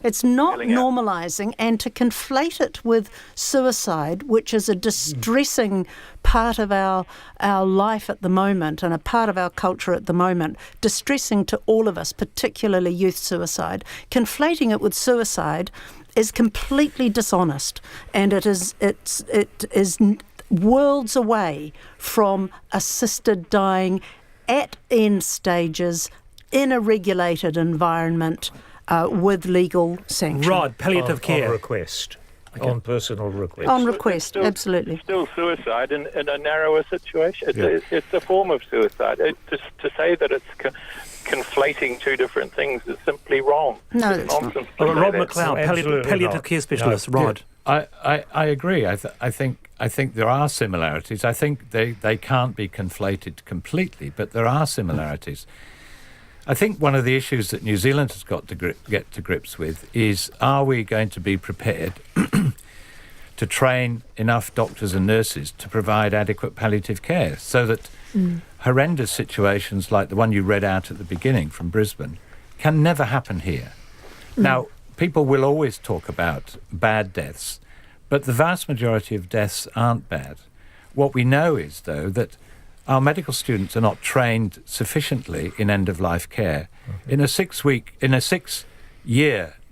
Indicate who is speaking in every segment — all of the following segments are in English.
Speaker 1: It's not normalising, and to conflate it with suicide, which is a distressing part of our life at the moment and a part of our culture at the moment, distressing to all of us, particularly youth suicide. Conflating it with suicide is completely dishonest, and it is worlds away from assisted dying at end stages in a regulated environment with legal sanction.
Speaker 2: Rod, palliative care.
Speaker 3: On request.
Speaker 2: Okay.
Speaker 3: On personal request.
Speaker 1: On request, absolutely.
Speaker 4: It's still suicide in a narrower situation. It's a form of suicide. To say that it's conflating two different things is simply wrong.
Speaker 1: No,
Speaker 4: it's nonsense.
Speaker 2: Rob McLeod, palliative care specialist.
Speaker 3: No.
Speaker 2: Rod.
Speaker 5: I agree. I think there are similarities. I think they can't be conflated completely, but there are similarities. I think one of the issues that New Zealand has got to get to grips with is, are we going to be prepared to train enough doctors and nurses to provide adequate palliative care so that horrendous situations like the one you read out at the beginning from Brisbane can never happen here? Now, people will always talk about bad deaths, but the vast majority of deaths aren't bad. What we know is, though, that our medical students are not trained sufficiently in end-of-life care. In a 6-year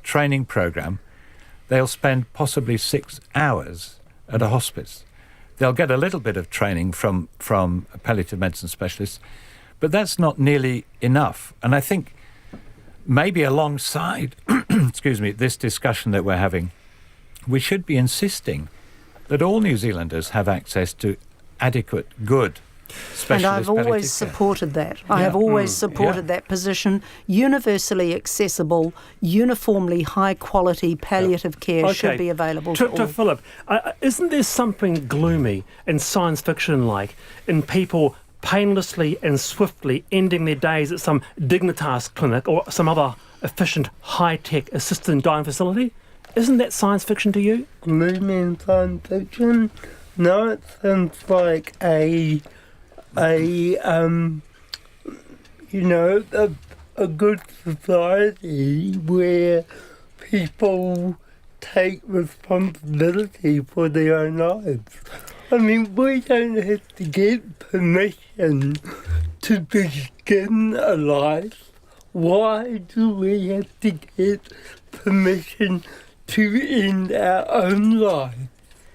Speaker 5: training program, they'll spend possibly 6 hours at a hospice. They'll get a little bit of training from palliative medicine specialists, but that's not nearly enough. And I think maybe alongside, this discussion that we're having, we should be insisting that all New Zealanders have access to adequate, good
Speaker 1: and I've always supported that. I have always supported that position. Universally accessible, uniformly high-quality palliative care should be available to all.
Speaker 2: To Philip, isn't there something gloomy and science fiction-like in people painlessly and swiftly ending their days at some Dignitas clinic or some other efficient, high-tech assisted dying facility? Isn't that science fiction to you?
Speaker 6: Gloomy and science fiction? No, it sounds like a good society where people take responsibility for their own lives. I mean, we don't have to get permission to begin a life. Why do we have to get permission to end our own life?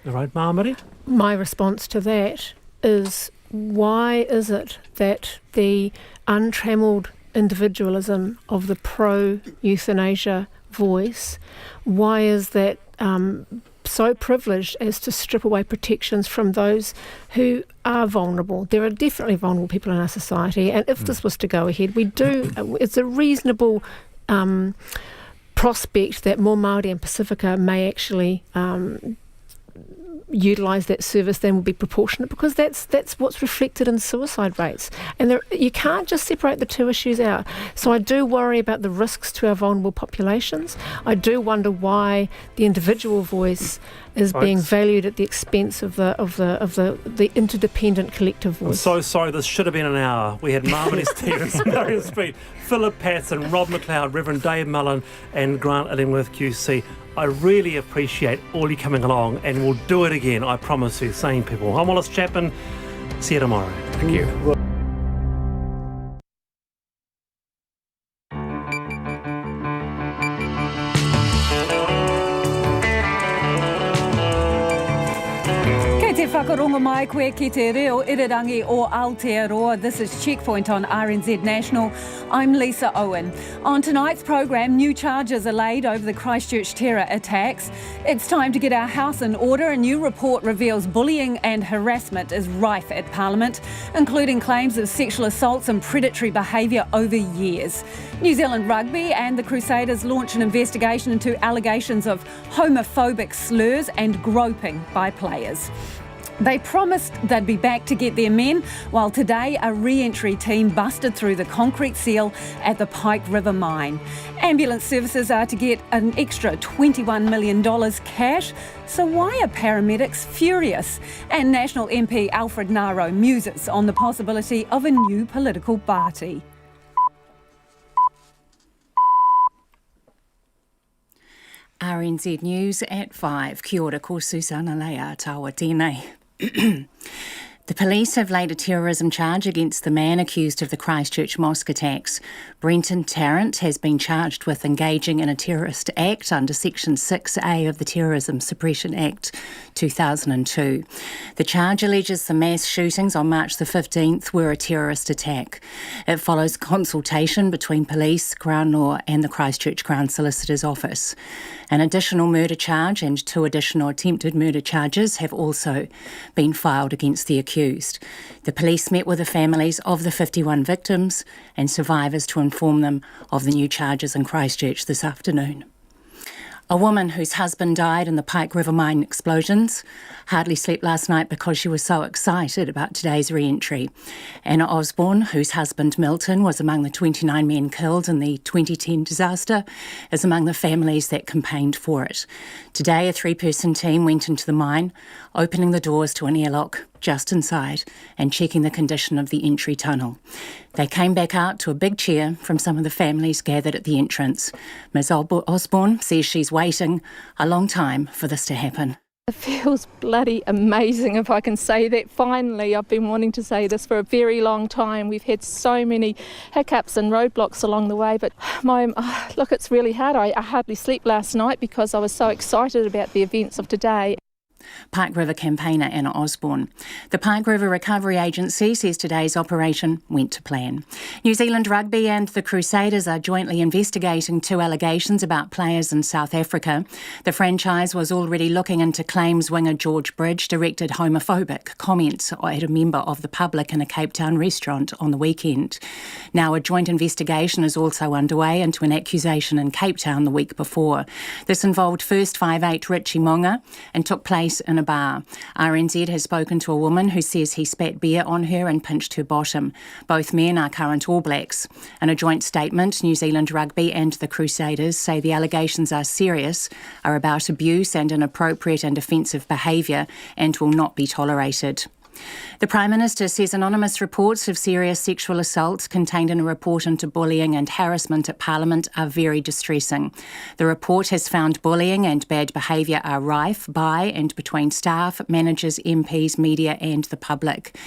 Speaker 2: All right, Māmari?
Speaker 7: My response to that is, why is it that the untrammelled individualism of the pro-euthanasia voice, why is that so privileged as to strip away protections from those who are vulnerable? There are definitely vulnerable people in our society, and if this was to go ahead, it's a reasonable prospect that more Māori and Pacifica may actually utilise that service than will be proportionate, because that's what's reflected in suicide rates. And you can't just separate the two issues out. So I do worry about the risks to our vulnerable populations. I do wonder why the individual voice is being valued at the expense of the interdependent collective voice.
Speaker 2: I'm so sorry, this should have been an hour. We had Marvin Stevens, Marion Street, Philip Patson, Rob McLeod, Reverend Dave Mullen and Grant Illingworth QC. I really appreciate all you coming along, and we'll do it again, I promise you, sane people. I'm Wallace Chapman. See you tomorrow. Thank you.
Speaker 8: Whakarongo mai koe ki te reo irirangi o Aotearoa. This is Checkpoint on RNZ National. I'm Lisa Owen. On tonight's program, new charges are laid over the Christchurch terror attacks. It's time to get our house in order. A new report reveals bullying and harassment is rife at Parliament, including claims of sexual assaults and predatory behaviour over years. New Zealand Rugby and the Crusaders launch an investigation into allegations of homophobic slurs and groping by players. They promised they'd be back to get their men, while today a re-entry team busted through the concrete seal at the Pike River mine. Ambulance services are to get an extra $21 million cash, so why are paramedics furious? And National MP Alfred Naro muses on the possibility of a new political party.
Speaker 3: RNZ News at 5. Kia ora, ko Susana Leia, tawa tēnei. The police have laid a terrorism charge against the man accused of the Christchurch mosque attacks. Brenton Tarrant has been charged with engaging in a terrorist act under Section 6A of the Terrorism Suppression Act 2002. The charge alleges the mass shootings on March the 15th were a terrorist attack. It follows consultation between police, Crown Law and the Christchurch Crown Solicitor's Office. An additional murder charge and 2 additional attempted murder charges have also been filed against the accused. The police met with the families of the 51 victims and survivors to inform them of the new charges in Christchurch this afternoon. A woman whose husband died in the Pike River mine explosions hardly slept last night because she was so excited about today's re-entry. Anna Osborne, whose husband Milton was among the 29 men killed in the 2010 disaster, is among the families that campaigned for it. Today, a 3-person team went into the mine, opening the doors to an airlock just inside and checking the condition of the entry tunnel. They came back out to a big cheer from some of the families gathered at the entrance. Ms. Osborne says she's waiting a long time for this to happen.
Speaker 9: It feels bloody amazing, if I can say that. Finally, I've been wanting to say this for a very long time. We've had so many hiccups and roadblocks along the way, but look, it's really hard. I hardly slept last night because I was so excited about the events of today.
Speaker 3: Pike River campaigner Anna Osborne. The Pike River Recovery Agency says today's operation went to plan. New Zealand Rugby and the Crusaders are jointly investigating 2 allegations about players in South Africa. The franchise was already looking into claims winger George Bridge directed homophobic comments at a member of the public in a Cape Town restaurant on the weekend. Now a joint investigation is also underway into an accusation in Cape Town the week before. This involved first 5'8" Richie Monga and took place in a bar. RNZ has spoken to a woman who says he spat beer on her and pinched her bottom. Both men are current All Blacks. In a joint statement, New Zealand Rugby and the Crusaders say the allegations are serious, are about abuse and inappropriate and offensive behaviour and will not be tolerated. The Prime Minister says anonymous reports of serious sexual assaults contained in a report into bullying and harassment at Parliament are very distressing. The report has found bullying and bad behaviour are rife by and between staff, managers, MPs, media and the public.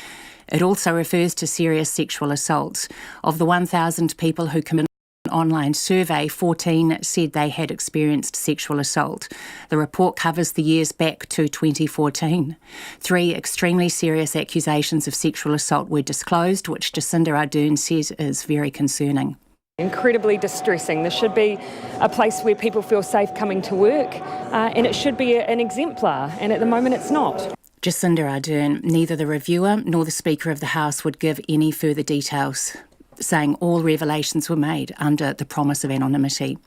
Speaker 3: It also refers to serious sexual assaults. Of the 1,000 people who committed online survey, 14 said they had experienced sexual assault. The report covers the years back to 2014. 3 extremely serious accusations of sexual assault were disclosed, which Jacinda Ardern says is very concerning.
Speaker 10: Incredibly distressing. This should be a place where people feel safe coming to work, and it should be an exemplar, and at the moment it's not.
Speaker 3: Jacinda Ardern, neither the reviewer nor the Speaker of the House would give any further details, saying all revelations were made under the promise of anonymity.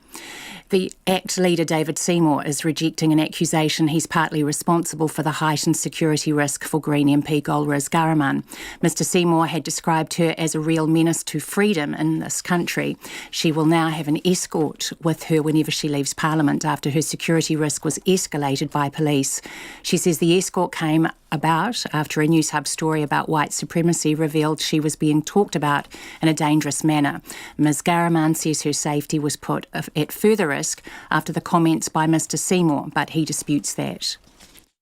Speaker 3: The ACT leader David Seymour is rejecting an accusation he's partly responsible for the heightened security risk for Green MP Golriz Ghahraman. Mr Seymour had described her as a real menace to freedom in this country. She will now have an escort with her whenever she leaves Parliament after her security risk was escalated by police. She says the escort came about after a News Hub story about white supremacy revealed she was being talked about in a dangerous manner. Ms Ghahraman says her safety was put at further risk after the comments by Mr Seymour, but he disputes that.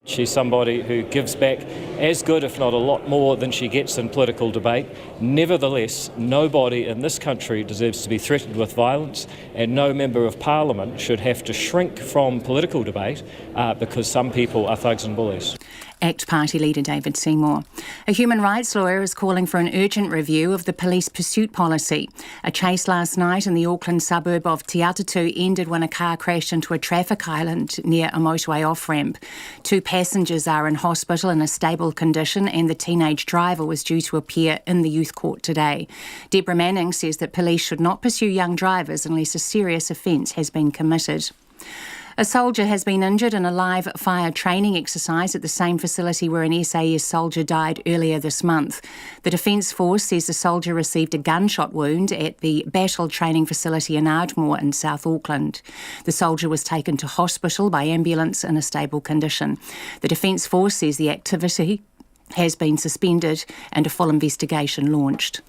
Speaker 11: She's somebody who gives back as good, if not a lot more, than she gets in political debate. Nevertheless, nobody in this country deserves to be threatened with violence, and no member of Parliament should have to shrink from political debate because some people are thugs and bullies.
Speaker 3: ACT Party leader David Seymour. A human rights lawyer is calling for an urgent review of the police pursuit policy. A chase last night in the Auckland suburb of Te Atatu ended when a car crashed into a traffic island near a motorway off-ramp. 2 passengers are in hospital in a stable condition and the teenage driver was due to appear in the youth court today. Deborah Manning says that police should not pursue young drivers unless a serious offence has been committed. A soldier has been injured in a live fire training exercise at the same facility where an SAS soldier died earlier this month. The Defence Force says the soldier received a gunshot wound at the battle training facility in Ardmore in South Auckland. The soldier was taken to hospital by ambulance in a stable condition. The Defence Force says the activity has been suspended and a full investigation launched.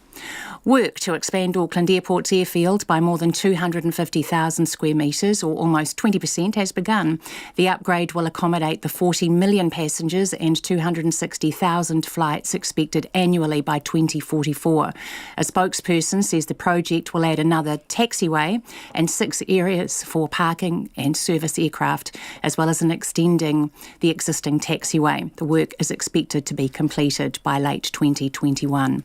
Speaker 3: Work to expand Auckland Airport's airfield by more than 250,000 square metres, or almost 20%, has begun. The upgrade will accommodate the 40 million passengers and 260,000 flights expected annually by 2044. A spokesperson says the project will add another taxiway and 6 areas for parking and service aircraft, as well as extending the existing taxiway. The work is expected to be completed by late 2021.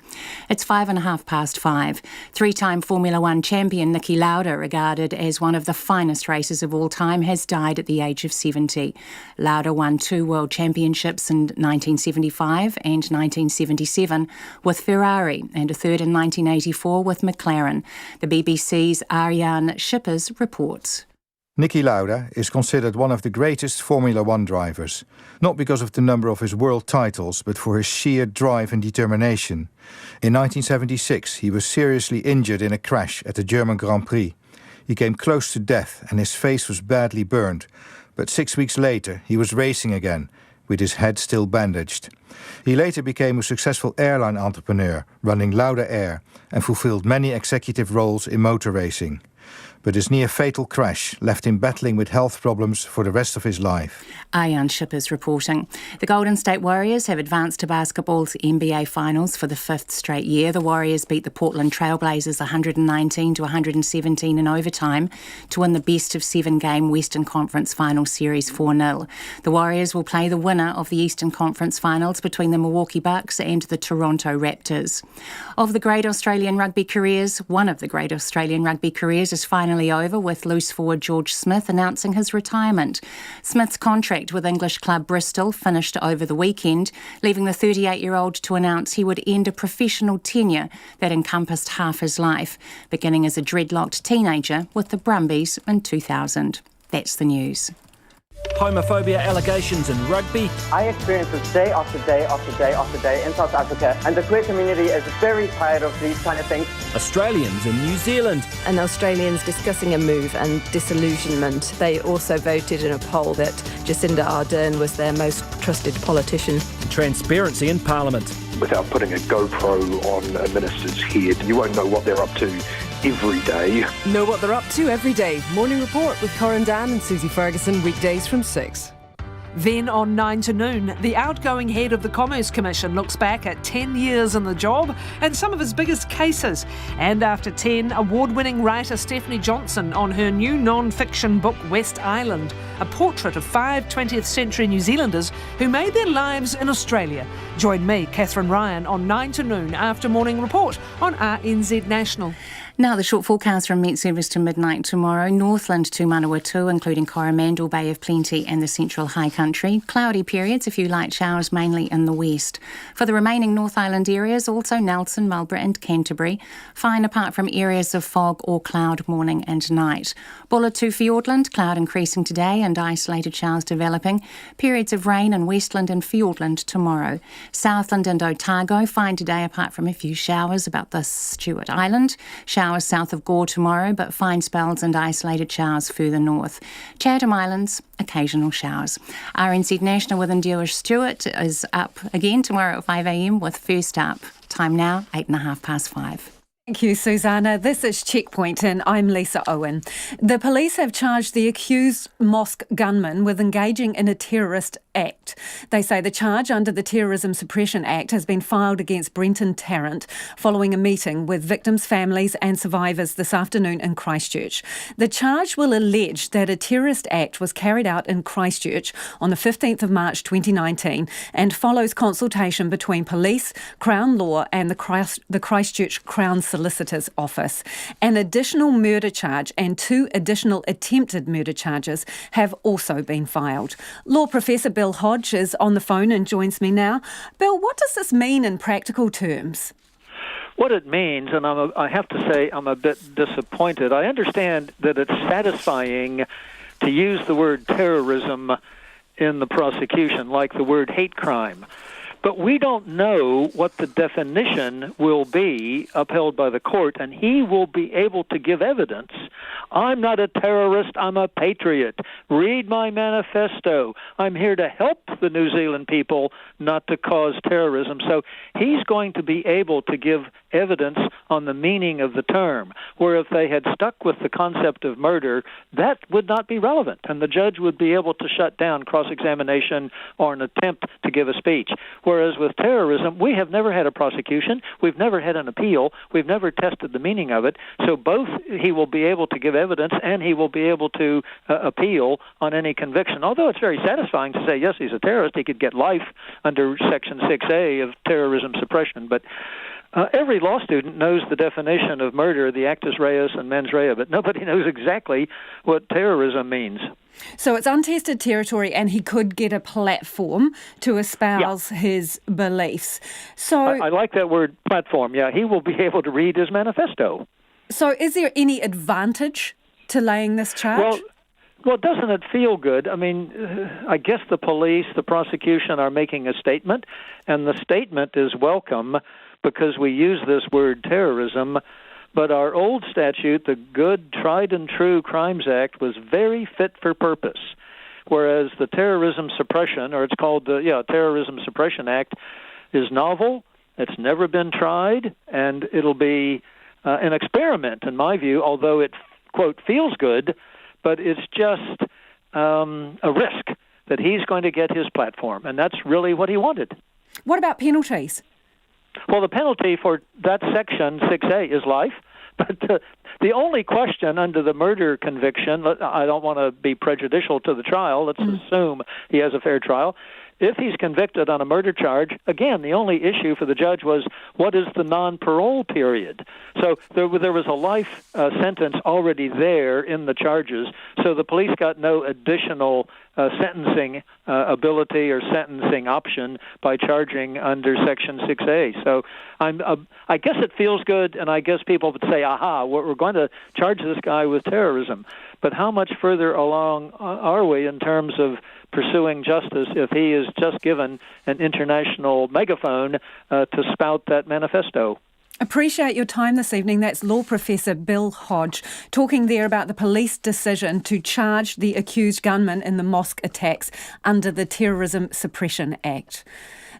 Speaker 3: It's 5:05. Three-time Formula One champion Niki Lauda, regarded as one of the finest racers of all time, has died at the age of 70. Lauda won 2 world championships in 1975 and 1977 with Ferrari and a third in 1984 with McLaren. The BBC's Ariane Shippers reports.
Speaker 12: Niki Lauda is considered one of the greatest Formula One drivers, not because of the number of his world titles, but for his sheer drive and determination. In 1976, he was seriously injured in a crash at the German Grand Prix. He came close to death and his face was badly burned, but 6 weeks later he was racing again, with his head still bandaged. He later became a successful airline entrepreneur, running Lauda Air, and fulfilled many executive roles in motor racing. But his near-fatal crash left him battling with health problems for the rest of his life.
Speaker 3: Ariane Shippers reporting. The Golden State Warriors have advanced to basketball's NBA Finals for the 5th straight year. The Warriors beat the Portland Trailblazers 119-117 in overtime to win the best-of-7-game Western Conference Finals Series 4-0. The Warriors will play the winner of the Eastern Conference Finals between the Milwaukee Bucks and the Toronto Raptors. Of the great Australian rugby careers, one of the great Australian rugby careers is finally over, with loose forward George Smith announcing his retirement. Smith's contract with English club Bristol finished over the weekend, leaving the 38-year-old to announce he would end a professional tenure that encompassed half his life, beginning as a dreadlocked teenager with the Brumbies in 2000. That's the news.
Speaker 13: Homophobia allegations in rugby.
Speaker 14: I experience this day after day after day after day in South Africa, and the queer community is very tired of these kind of things.
Speaker 13: Australians in New Zealand.
Speaker 15: And Australians discussing a move and disillusionment. They also voted in a poll that Jacinda Ardern was their most trusted politician.
Speaker 13: Transparency in Parliament.
Speaker 16: Without putting a GoPro on a minister's head, you won't know what they're up to every day.
Speaker 17: Know what they're up to every day. Morning Report with Corin Dan and Susie Ferguson, weekdays from 6. Then on 9 to noon, the outgoing head of the Commerce Commission looks back at 10 years in the job and some of his biggest cases. And after 10, award-winning writer Stephanie Johnson on her new non-fiction book West Island, a portrait of 5 20th century New Zealanders who made their lives in Australia. Join me, Catherine Ryan, on 9 to noon after Morning Report on RNZ National.
Speaker 3: Now the short forecast from Met Service to midnight tomorrow. Northland to Manawatu, including Coromandel, Bay of Plenty and the Central High Country. Cloudy periods, a few light showers mainly in the west. For the remaining North Island areas, also Nelson, Marlborough and Canterbury. Fine apart from areas of fog or cloud morning and night. Bulla to Fiordland, cloud increasing today and isolated showers developing. Periods of rain in Westland and Fiordland tomorrow. Southland and Otago, fine today apart from a few showers about the Stewart Island. Showers south of Gore tomorrow, but fine spells and isolated showers further north. Chatham Islands, occasional showers. RNZ National with Ndewar Stewart is up again tomorrow at 5 a.m. with First Up. Time now, 5:08.
Speaker 8: Thank you, Susanna. This is Checkpoint and I'm Lisa Owen. The police have charged the accused mosque gunman with engaging in a terrorist act. They say the charge under the Terrorism Suppression Act has been filed against Brenton Tarrant following a meeting with victims' families and survivors this afternoon in Christchurch. The charge will allege that a terrorist act was carried out in Christchurch on the 15th of March 2019 and follows consultation between police, Crown Law and the Christchurch Crown Solicitor's Office. An additional murder charge and 2 additional attempted murder charges have also been filed. Law Professor Bill Hodge is on the phone and joins me now. Bill, what does this mean in practical terms?
Speaker 18: What it means, and I have to say I'm a bit disappointed. I understand that it's satisfying to use the word terrorism in the prosecution, like the word hate crime. But we don't know what the definition will be upheld by the court, and he will be able to give evidence. I'm not a terrorist, I'm a patriot. Read my manifesto. I'm here to help the New Zealand people, not to cause terrorism. So he's going to be able to give evidence on the meaning of the term, where if they had stuck with the concept of murder, that would not be relevant, and the judge would be able to shut down cross-examination or an attempt to give a speech. Whereas with terrorism, we have never had a prosecution, we've never had an appeal, we've never tested the meaning of it, so both he will be able to give evidence and he will be able to appeal on any conviction. Although it's very satisfying to say, yes, he's a terrorist, he could get life under Section 6A of terrorism suppression, but every law student knows the definition of murder, the actus reus and mens rea, but nobody knows exactly what terrorism means.
Speaker 8: So it's untested territory, and he could get a platform to espouse his beliefs. So
Speaker 18: I like that word, platform. Yeah, he will be able to read his manifesto.
Speaker 8: So is there any advantage to laying this charge?
Speaker 18: Well, doesn't it feel good? I mean, I guess the police, the prosecution are making a statement, and the statement is welcome because we use this word terrorism. But our old statute, the good, tried and true Crimes Act, was very fit for purpose, whereas the Terrorism Suppression, or it's called the Terrorism Suppression Act, is novel. It's never been tried, and it'll be an experiment, in my view, although it, quote, feels good, but it's just a risk that he's going to get his platform, and that's really what he wanted.
Speaker 8: What about penalties?
Speaker 18: Well, the penalty for that section, 6A, is life. But the only question under the murder conviction, I don't want to be prejudicial to the trial, let's assume he has a fair trial. If he's convicted on a murder charge, again, the only issue for the judge was, what is the non-parole period? So there was a life sentence already there in the charges, so the police got no additional sentencing ability or sentencing option by charging under Section 6A. So I guess it feels good, and I guess people would say, aha, we're going to charge this guy with terrorism. But how much further along are we in terms of pursuing justice if he is just given an international megaphone to spout that manifesto?
Speaker 8: Appreciate your time this evening. That's Law Professor Bill Hodge, talking there about the police decision to charge the accused gunman in the mosque attacks under the Terrorism Suppression Act.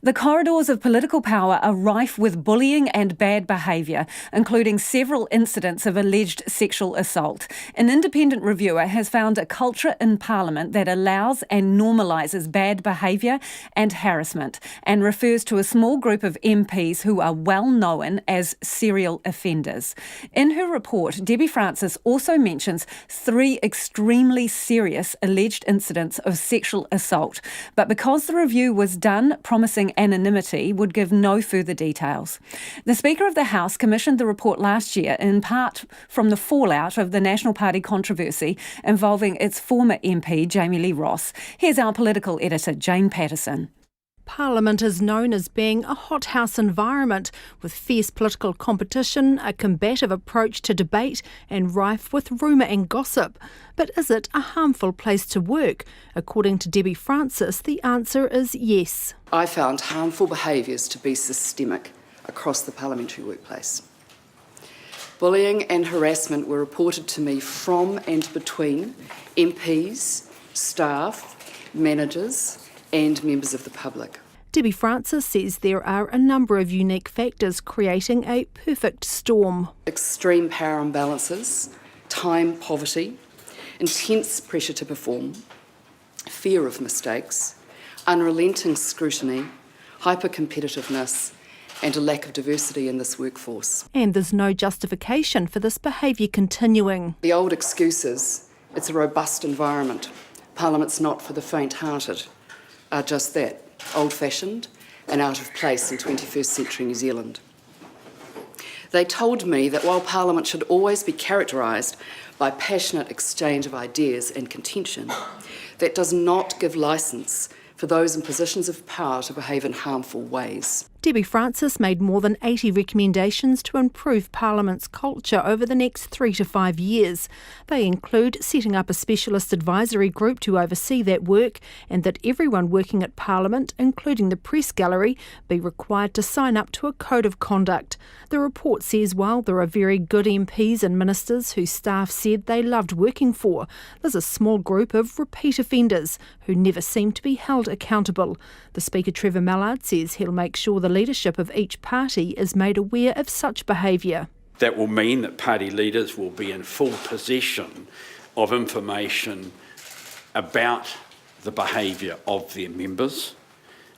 Speaker 8: The corridors of political power are rife with bullying and bad behaviour, including several incidents of alleged sexual assault. An independent reviewer has found a culture in Parliament that allows and normalises bad behaviour and harassment, and refers to a small group of MPs who are well known as serial offenders. In her report, Debbie Francis also mentions 3 extremely serious alleged incidents of sexual assault, but because the review was done promising anonymity, would give no further details. The Speaker of the House commissioned the report last year in part from the fallout of the National Party controversy involving its former MP, Jamie Lee Ross. Here's our political editor, Jane Patterson.
Speaker 1: Parliament is known as being a hothouse environment with fierce political competition, a combative approach to debate and rife with rumour and gossip. But is it a harmful place to work? According to Debbie Francis, the answer is yes.
Speaker 19: I found harmful behaviours to be systemic across the parliamentary workplace. Bullying and harassment were reported to me from and between MPs, staff, managers and members of the public.
Speaker 1: Debbie Francis says there are a number of unique factors creating a perfect storm.
Speaker 19: Extreme power imbalances, time poverty, intense pressure to perform, fear of mistakes, unrelenting scrutiny, hyper-competitiveness and a lack of diversity in this workforce.
Speaker 1: And there's no justification for this behaviour continuing.
Speaker 19: The old excuses, it's a robust environment, Parliament's not for the faint-hearted, are just that, old-fashioned and out of place in 21st century New Zealand. They told me that while Parliament should always be characterised by passionate exchange of ideas and contention, that does not give licence for those in positions of power to behave in harmful ways.
Speaker 1: Debbie Francis made more than 80 recommendations to improve Parliament's culture over the next 3 to 5 years. They include setting up a specialist advisory group to oversee that work, and that everyone working at Parliament, including the press gallery, be required to sign up to a code of conduct. The report says while there are very good MPs and ministers whose staff said they loved working for, there's a small group of repeat offenders who never seem to be held accountable. The Speaker, Trevor Mallard, says he'll make sure the
Speaker 20: leadership of each party is made aware of such behaviour.
Speaker 21: That will mean that party leaders will be in full possession of information about the behaviour of their members,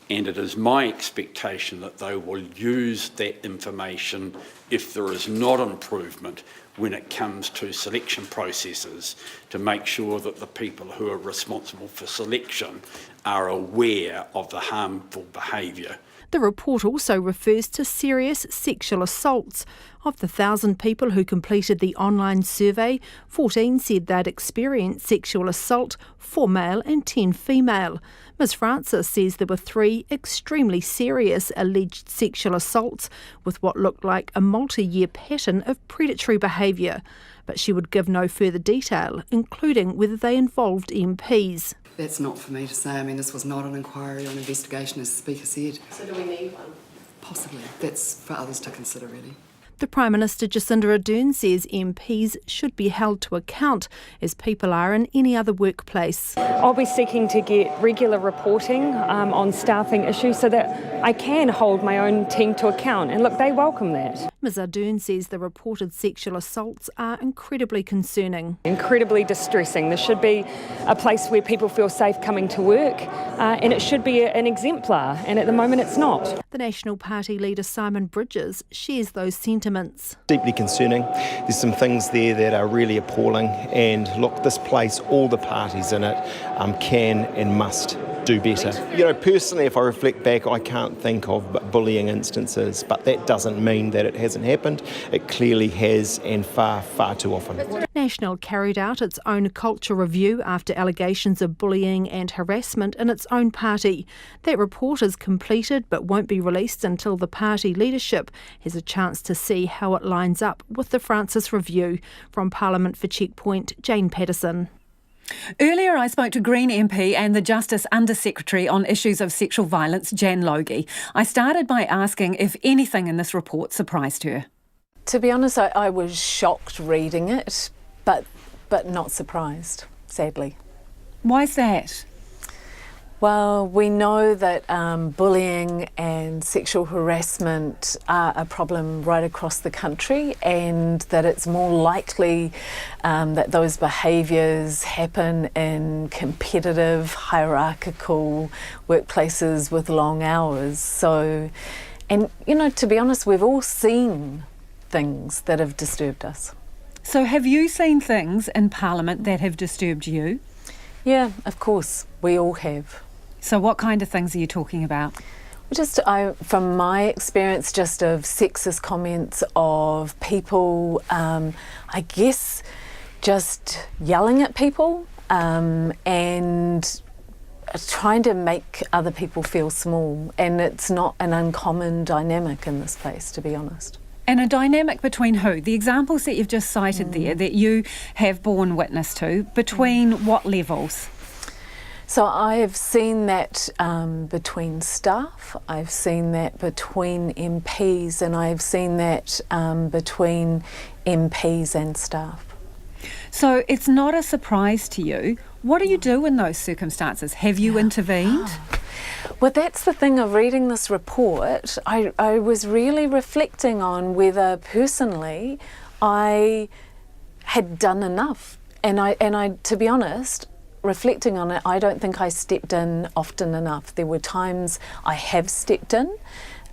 Speaker 21: and it is my expectation that they will use that information if there is not improvement when it comes to selection processes, to make sure that the people who are responsible for selection are aware of the harmful behaviour.
Speaker 20: The report also refers to serious sexual assaults. Of the 1,000 people who completed the online survey, 14 said they'd experienced sexual assault, 4 male and 10 female. Ms Francis says there were 3 extremely serious alleged sexual assaults with what looked like a multi-year pattern of predatory behaviour, but she would give no further detail, including whether they involved MPs.
Speaker 19: That's not for me to say. I mean, this was not an inquiry or an investigation, as the Speaker said.
Speaker 15: So do we need one?
Speaker 19: Possibly. That's for others to consider, really.
Speaker 20: The Prime Minister Jacinda Ardern says MPs should be held to account, as people are in any other workplace.
Speaker 10: I'll be seeking to get regular reporting on staffing issues so that I can hold my own team to account. And look, they welcome that.
Speaker 20: Ms Ardern says the reported sexual assaults are incredibly concerning.
Speaker 10: Incredibly distressing. There should be a place where people feel safe coming to work, and it should be an exemplar, and at the moment it's not.
Speaker 20: The National Party leader Simon Bridges shares those sentiments.
Speaker 22: Deeply concerning. There's some things there that are really appalling, and look, this place, all the parties in it can and must do better. You know, personally, if I reflect back, I can't think of bullying instances, but that doesn't mean that it hasn't happened. It clearly has, and far, far too often.
Speaker 20: National carried out its own culture review after allegations of bullying and harassment in its own party. That report is completed but won't be released until the party leadership has a chance to see how it lines up with the Francis review. From Parliament for Checkpoint, Jane Patterson.
Speaker 8: Earlier, I spoke to Green MP and the Justice Under-Secretary on issues of sexual violence, Jan Logie. I started by asking if anything in this report surprised her.
Speaker 23: To be honest, I was shocked reading it, but not surprised, sadly.
Speaker 8: Why's that?
Speaker 23: Well, we know that bullying and sexual harassment are a problem right across the country, and that it's more likely that those behaviours happen in competitive, hierarchical workplaces with long hours. So, and you know, to be honest, we've all seen things that have disturbed us.
Speaker 8: So have you seen things in Parliament that have disturbed you?
Speaker 23: Yeah, of course, we all have.
Speaker 8: So what kind of things are you talking about?
Speaker 23: Just from my experience, just of sexist comments of people, I guess, just yelling at people and trying to make other people feel small. And it's not an uncommon dynamic in this place, to be honest.
Speaker 8: And a dynamic between who? The examples that you've just cited there that you have borne witness to, between what levels?
Speaker 23: So I have seen that between staff, I've seen that between MPs, and I've seen that between MPs and staff.
Speaker 8: So it's not a surprise to you. What do you do in those circumstances? Have you intervened?
Speaker 23: Well, that's the thing of reading this report. I was really reflecting on whether personally I had done enough. And I, to be honest, reflecting on it, I don't think I stepped in often enough. There were times I have stepped in,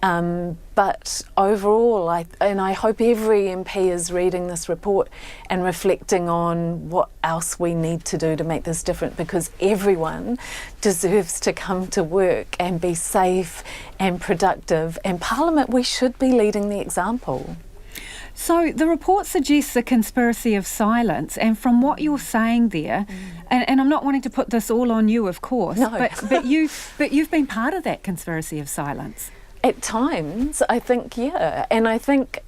Speaker 23: but overall, I hope every MP is reading this report and reflecting on what else we need to do to make this different, because everyone deserves to come to work and be safe and productive. And Parliament, we should be leading the example.
Speaker 8: So the report suggests a conspiracy of silence, and from what you're saying there, and I'm not wanting to put this all on you, of course,
Speaker 23: no.
Speaker 8: but you've been part of that conspiracy of silence.
Speaker 23: At times, I think, yeah. And I think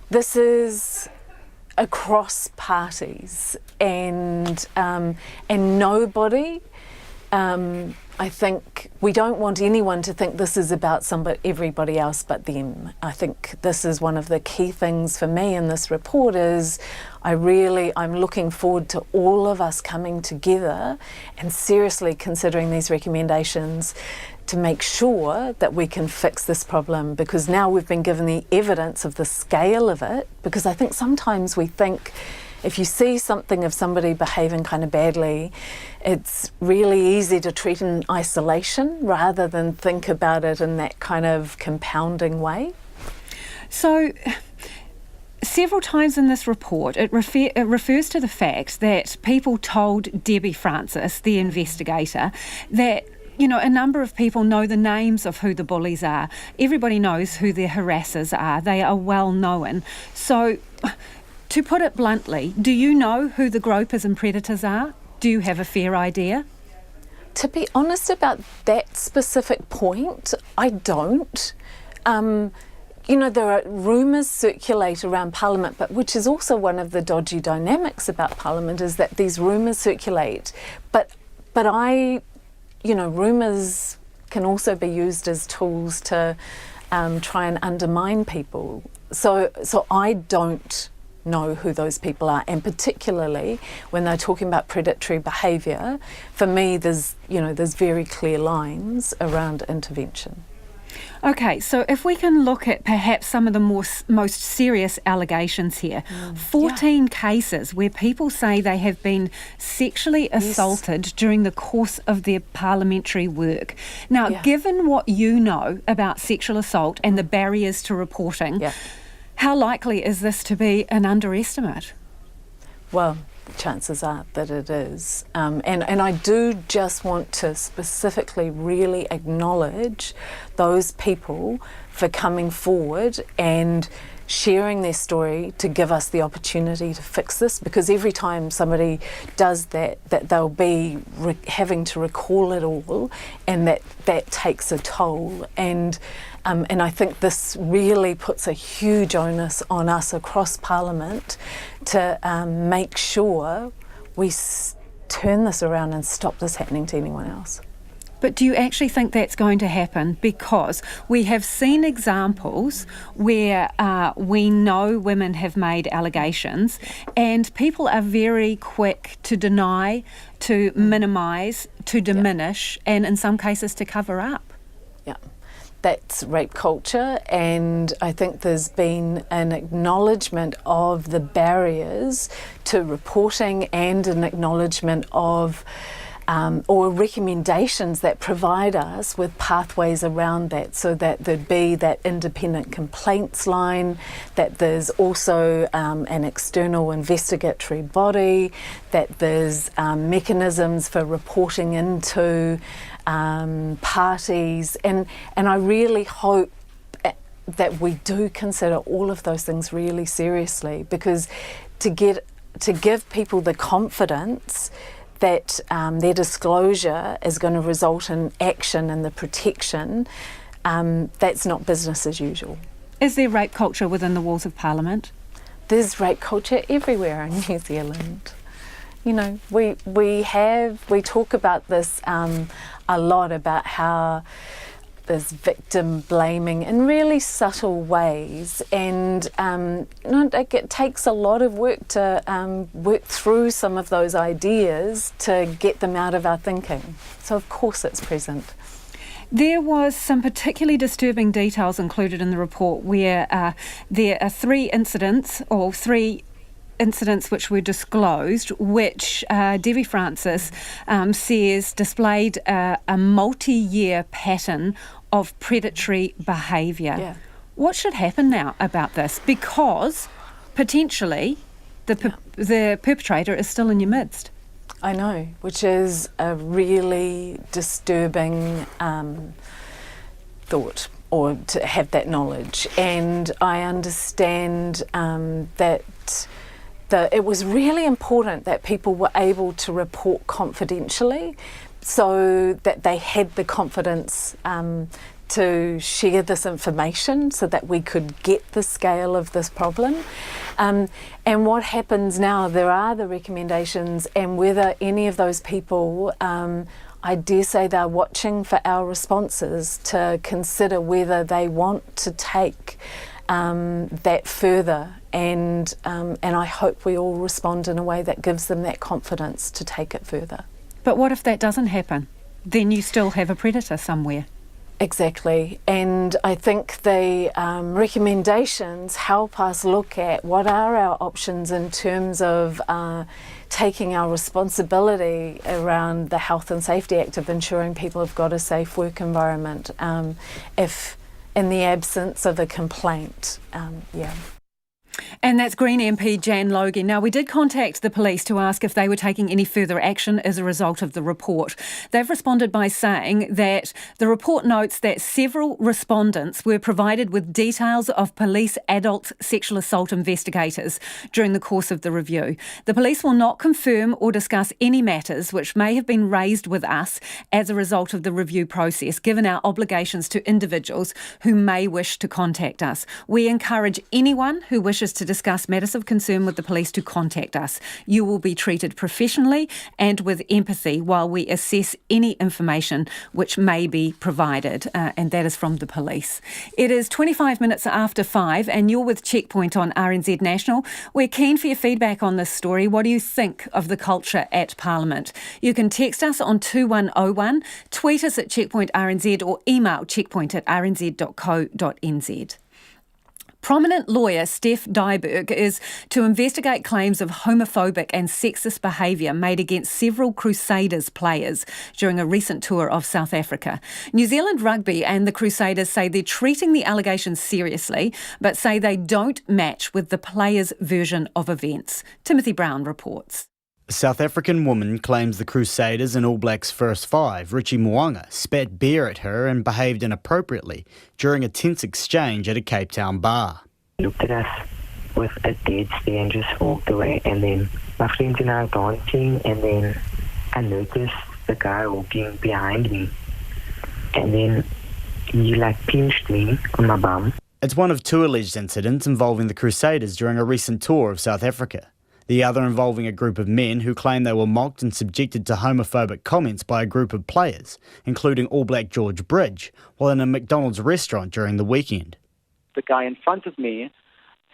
Speaker 23: this is across parties, and nobody I think we don't want anyone to think this is about everybody else but them. I think this is one of the key things for me in this report is I'm looking forward to all of us coming together and seriously considering these recommendations to make sure that we can fix this problem, because now we've been given the evidence of the scale of it, because I think sometimes we think if you see something of somebody behaving kind of badly, it's really easy to treat in isolation rather than think about it in that kind of compounding way.
Speaker 8: So, several times in this report, it refers to the fact that people told Debbie Francis, the investigator, that a number of people know the names of who the bullies are. Everybody knows who their harassers are. They are well known. So, to put it bluntly, do you know who the gropers and predators are? Do you have a fair idea?
Speaker 23: To be honest about that specific point, I don't. There are rumours circulate around Parliament, but which is also one of the dodgy dynamics about Parliament, is that these rumours circulate. But rumours can also be used as tools to try and undermine people. So I don't know who those people are, and particularly when they're talking about predatory behaviour, for me there's very clear lines around intervention.
Speaker 8: Okay, so if we can look at perhaps some of the most serious allegations here. 14 cases where people say they have been sexually assaulted during the course of their parliamentary work. Now, given what you know about sexual assault and the barriers to reporting, how likely is this to be an underestimate?
Speaker 23: Well, chances are that it is. And I do just want to specifically really acknowledge those people for coming forward and sharing their story to give us the opportunity to fix this, because every time somebody does that they'll be having to recall it all, and that takes a toll. And I think this really puts a huge onus on us across Parliament to make sure we turn this around and stop this happening to anyone else.
Speaker 8: But do you actually think that's going to happen? Because we have seen examples where we know women have made allegations and people are very quick to deny, to minimise, to diminish, and in some cases to cover up.
Speaker 23: Yeah. That's rape culture, and I think there's been an acknowledgement of the barriers to reporting and an acknowledgement of or recommendations that provide us with pathways around that, so that there'd be that independent complaints line, that there's also an external investigatory body, that there's mechanisms for reporting into parties, and I really hope that we do consider all of those things really seriously, because to give people the confidence that their disclosure is going to result in action and the protection, that's not business as usual.
Speaker 8: Is there rape culture within the walls of Parliament?
Speaker 23: There's rape culture everywhere in New Zealand. We talk about this a lot, about how there's victim blaming in really subtle ways, and it takes a lot of work to work through some of those ideas to get them out of our thinking. So of course it's present.
Speaker 8: There was some particularly disturbing details included in the report where there are three incidents which were disclosed, which Debbie Francis says displayed a multi-year pattern of predatory behaviour.
Speaker 23: Yeah.
Speaker 8: What should happen now about this? Because potentially the perpetrator is still in your midst.
Speaker 23: I know, which is a really disturbing thought, or to have that knowledge. And I understand that it was really important that people were able to report confidentially, so that they had the confidence to share this information so that we could get the scale of this problem. And what happens now, there are the recommendations, and whether any of those people, I dare say they're watching for our responses to consider whether they want to take that further. And I hope we all respond in a way that gives them that confidence to take it further.
Speaker 8: But what if that doesn't happen? Then you still have a predator somewhere.
Speaker 23: Exactly, and I think the recommendations help us look at what are our options in terms of taking our responsibility around the Health and Safety Act of ensuring people have got a safe work environment if in the absence of a complaint.
Speaker 8: And that's Green MP Jan Logie. Now, we did contact the police to ask if they were taking any further action as a result of the report. They've responded by saying that the report notes that several respondents were provided with details of police adult sexual assault investigators during the course of the review. The police will not confirm or discuss any matters which may have been raised with us as a result of the review process, given our obligations to individuals who may wish to contact us. We encourage anyone who wishes to discuss matters of concern with the police to contact us. You will be treated professionally and with empathy while we assess any information which may be provided, and that is from the police. It is 25 minutes after 5 and you're with Checkpoint on RNZ National. We're keen for your feedback on this story. What do you think of the culture at Parliament? You can text us on 2101, tweet us at Checkpoint RNZ or email checkpoint@rnz.co.nz. Prominent lawyer Steph Dyberg is to investigate claims of homophobic and sexist behaviour made against several Crusaders players during a recent tour of South Africa. New Zealand Rugby and the Crusaders say they're treating the allegations seriously, but say they don't match with the players' version of events. Timothy Brown reports.
Speaker 4: A South African woman claims the Crusaders and All Blacks first five, Richie Mo'unga, spat beer at her and behaved inappropriately during a tense exchange at a Cape Town bar.
Speaker 5: Looked at us with a dead stare and just walked away, and then my friends and I are dancing, and then I noticed the guy walking behind me, and then he pinched me on my bum.
Speaker 4: It's one of two alleged incidents involving the Crusaders during a recent tour of South Africa. The other involving a group of men who claim they were mocked and subjected to homophobic comments by a group of players, including All Black George Bridge, while in a McDonald's restaurant during the weekend.
Speaker 6: The guy in front of me,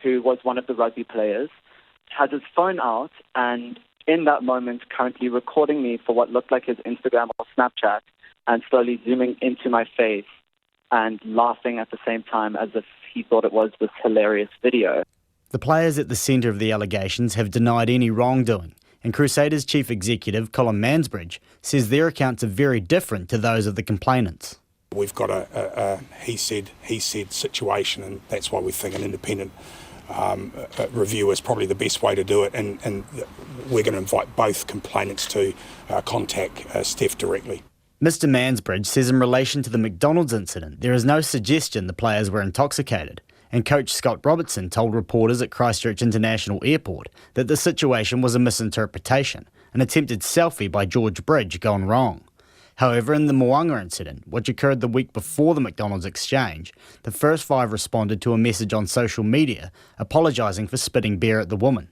Speaker 6: who was one of the rugby players, has his phone out and in that moment currently recording me for what looked like his Instagram or Snapchat and slowly zooming into my face and laughing at the same time as if he thought it was this hilarious video.
Speaker 4: The players at the centre of the allegations have denied any wrongdoing, and Crusaders Chief Executive Colin Mansbridge says their accounts are very different to those of the complainants.
Speaker 24: We've got a he said situation, and that's why we think an independent review is probably the best way to do it, and we're going to invite both complainants to contact Steph directly.
Speaker 4: Mr Mansbridge says in relation to the McDonald's incident, there is no suggestion the players were intoxicated. And coach Scott Robertson told reporters at Christchurch International Airport that the situation was a misinterpretation, an attempted selfie by George Bridge gone wrong. However, in the Mo'unga incident, which occurred the week before the McDonald's exchange, the first five responded to a message on social media apologising for spitting beer at the woman.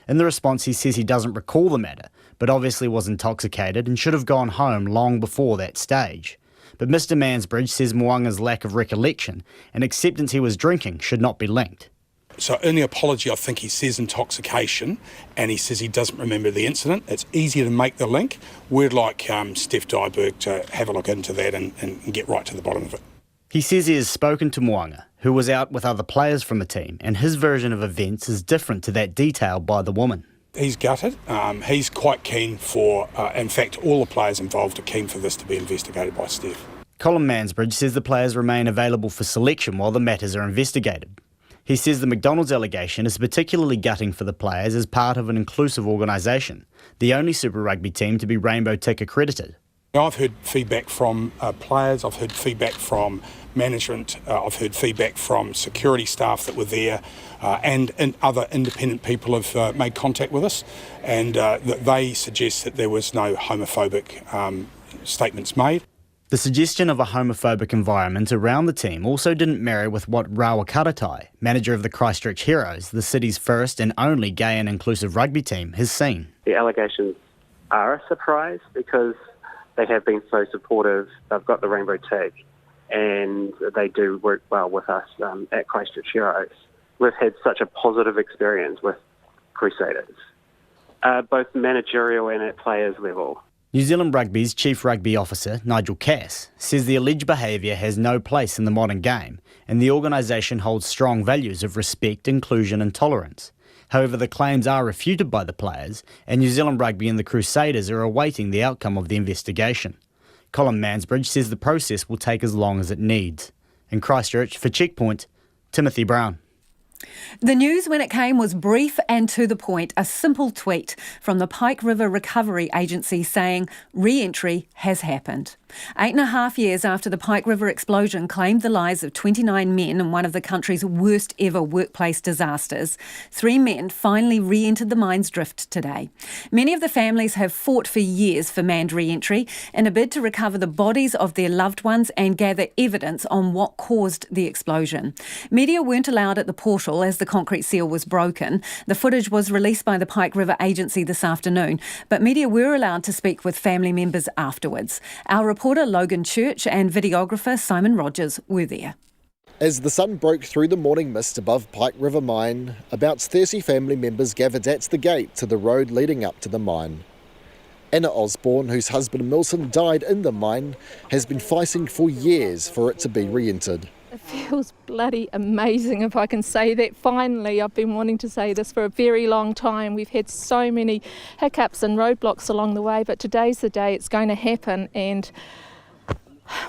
Speaker 4: In the response, he says he doesn't recall the matter, but obviously was intoxicated and should have gone home long before that stage. But Mr Mansbridge says Mo'unga's lack of recollection and acceptance he was drinking should not be linked.
Speaker 24: So in the apology, I think he says intoxication, and he says he doesn't remember the incident. It's easier to make the link. We'd like Steph Dyberg to have a look into that and get right to the bottom of it.
Speaker 4: He says he has spoken to Mo'unga, who was out with other players from the team, and his version of events is different to that detailed by the woman.
Speaker 24: He's gutted. He's quite keen for, in fact, all the players involved are keen for this to be investigated by Steph.
Speaker 4: Colin Mansbridge says the players remain available for selection while the matters are investigated. He says the McDonald's allegation is particularly gutting for the players as part of an inclusive organisation, the only Super Rugby team to be Rainbow Tick accredited.
Speaker 24: I've heard feedback from players, I've heard feedback from management, I've heard feedback from security staff that were there, and other independent people have made contact with us, and that they suggest that there was no homophobic statements made.
Speaker 4: The suggestion of a homophobic environment around the team also didn't marry with what Rawa Karatai, manager of the Christchurch Heroes, the city's first and only gay and inclusive rugby team, has seen.
Speaker 2: The allegations are a surprise because they have been so supportive. They've got the rainbow tag and they do work well with us at Christchurch Heroes. We've had such a positive experience with Crusaders, both managerial and at players level.
Speaker 4: New Zealand Rugby's Chief Rugby Officer, Nigel Cass, says the alleged behaviour has no place in the modern game and the organisation holds strong values of respect, inclusion and tolerance. However, the claims are refuted by the players and New Zealand Rugby and the Crusaders are awaiting the outcome of the investigation. Colin Mansbridge says the process will take as long as it needs. In Christchurch, for Checkpoint, Timothy Brown.
Speaker 8: The news when it came was brief and to the point. A simple tweet from the Pike River Recovery Agency saying re-entry has happened. 8.5 years after the Pike River explosion claimed the lives of 29 men in one of the country's worst ever workplace disasters, 3 men finally re-entered the mine's drift today. Many of the families have fought for years for manned re-entry in a bid to recover the bodies of their loved ones and gather evidence on what caused the explosion. Media weren't allowed at the portal as the concrete seal was broken. The footage was released by the Pike River Agency this afternoon, but media were allowed to speak with family members afterwards. Our reporter Logan Church and videographer Simon Rogers were there.
Speaker 7: As the sun broke through the morning mist above Pike River Mine, about 30 family members gathered at the gate to the road leading up to the mine. Anna Osborne, whose husband Milton died in the mine, has been fighting for years for it to be re-entered.
Speaker 9: It feels bloody amazing, if I can say that. Finally, I've been wanting to say this for a very long time. We've had so many hiccups and roadblocks along the way, but today's the day it's going to happen. And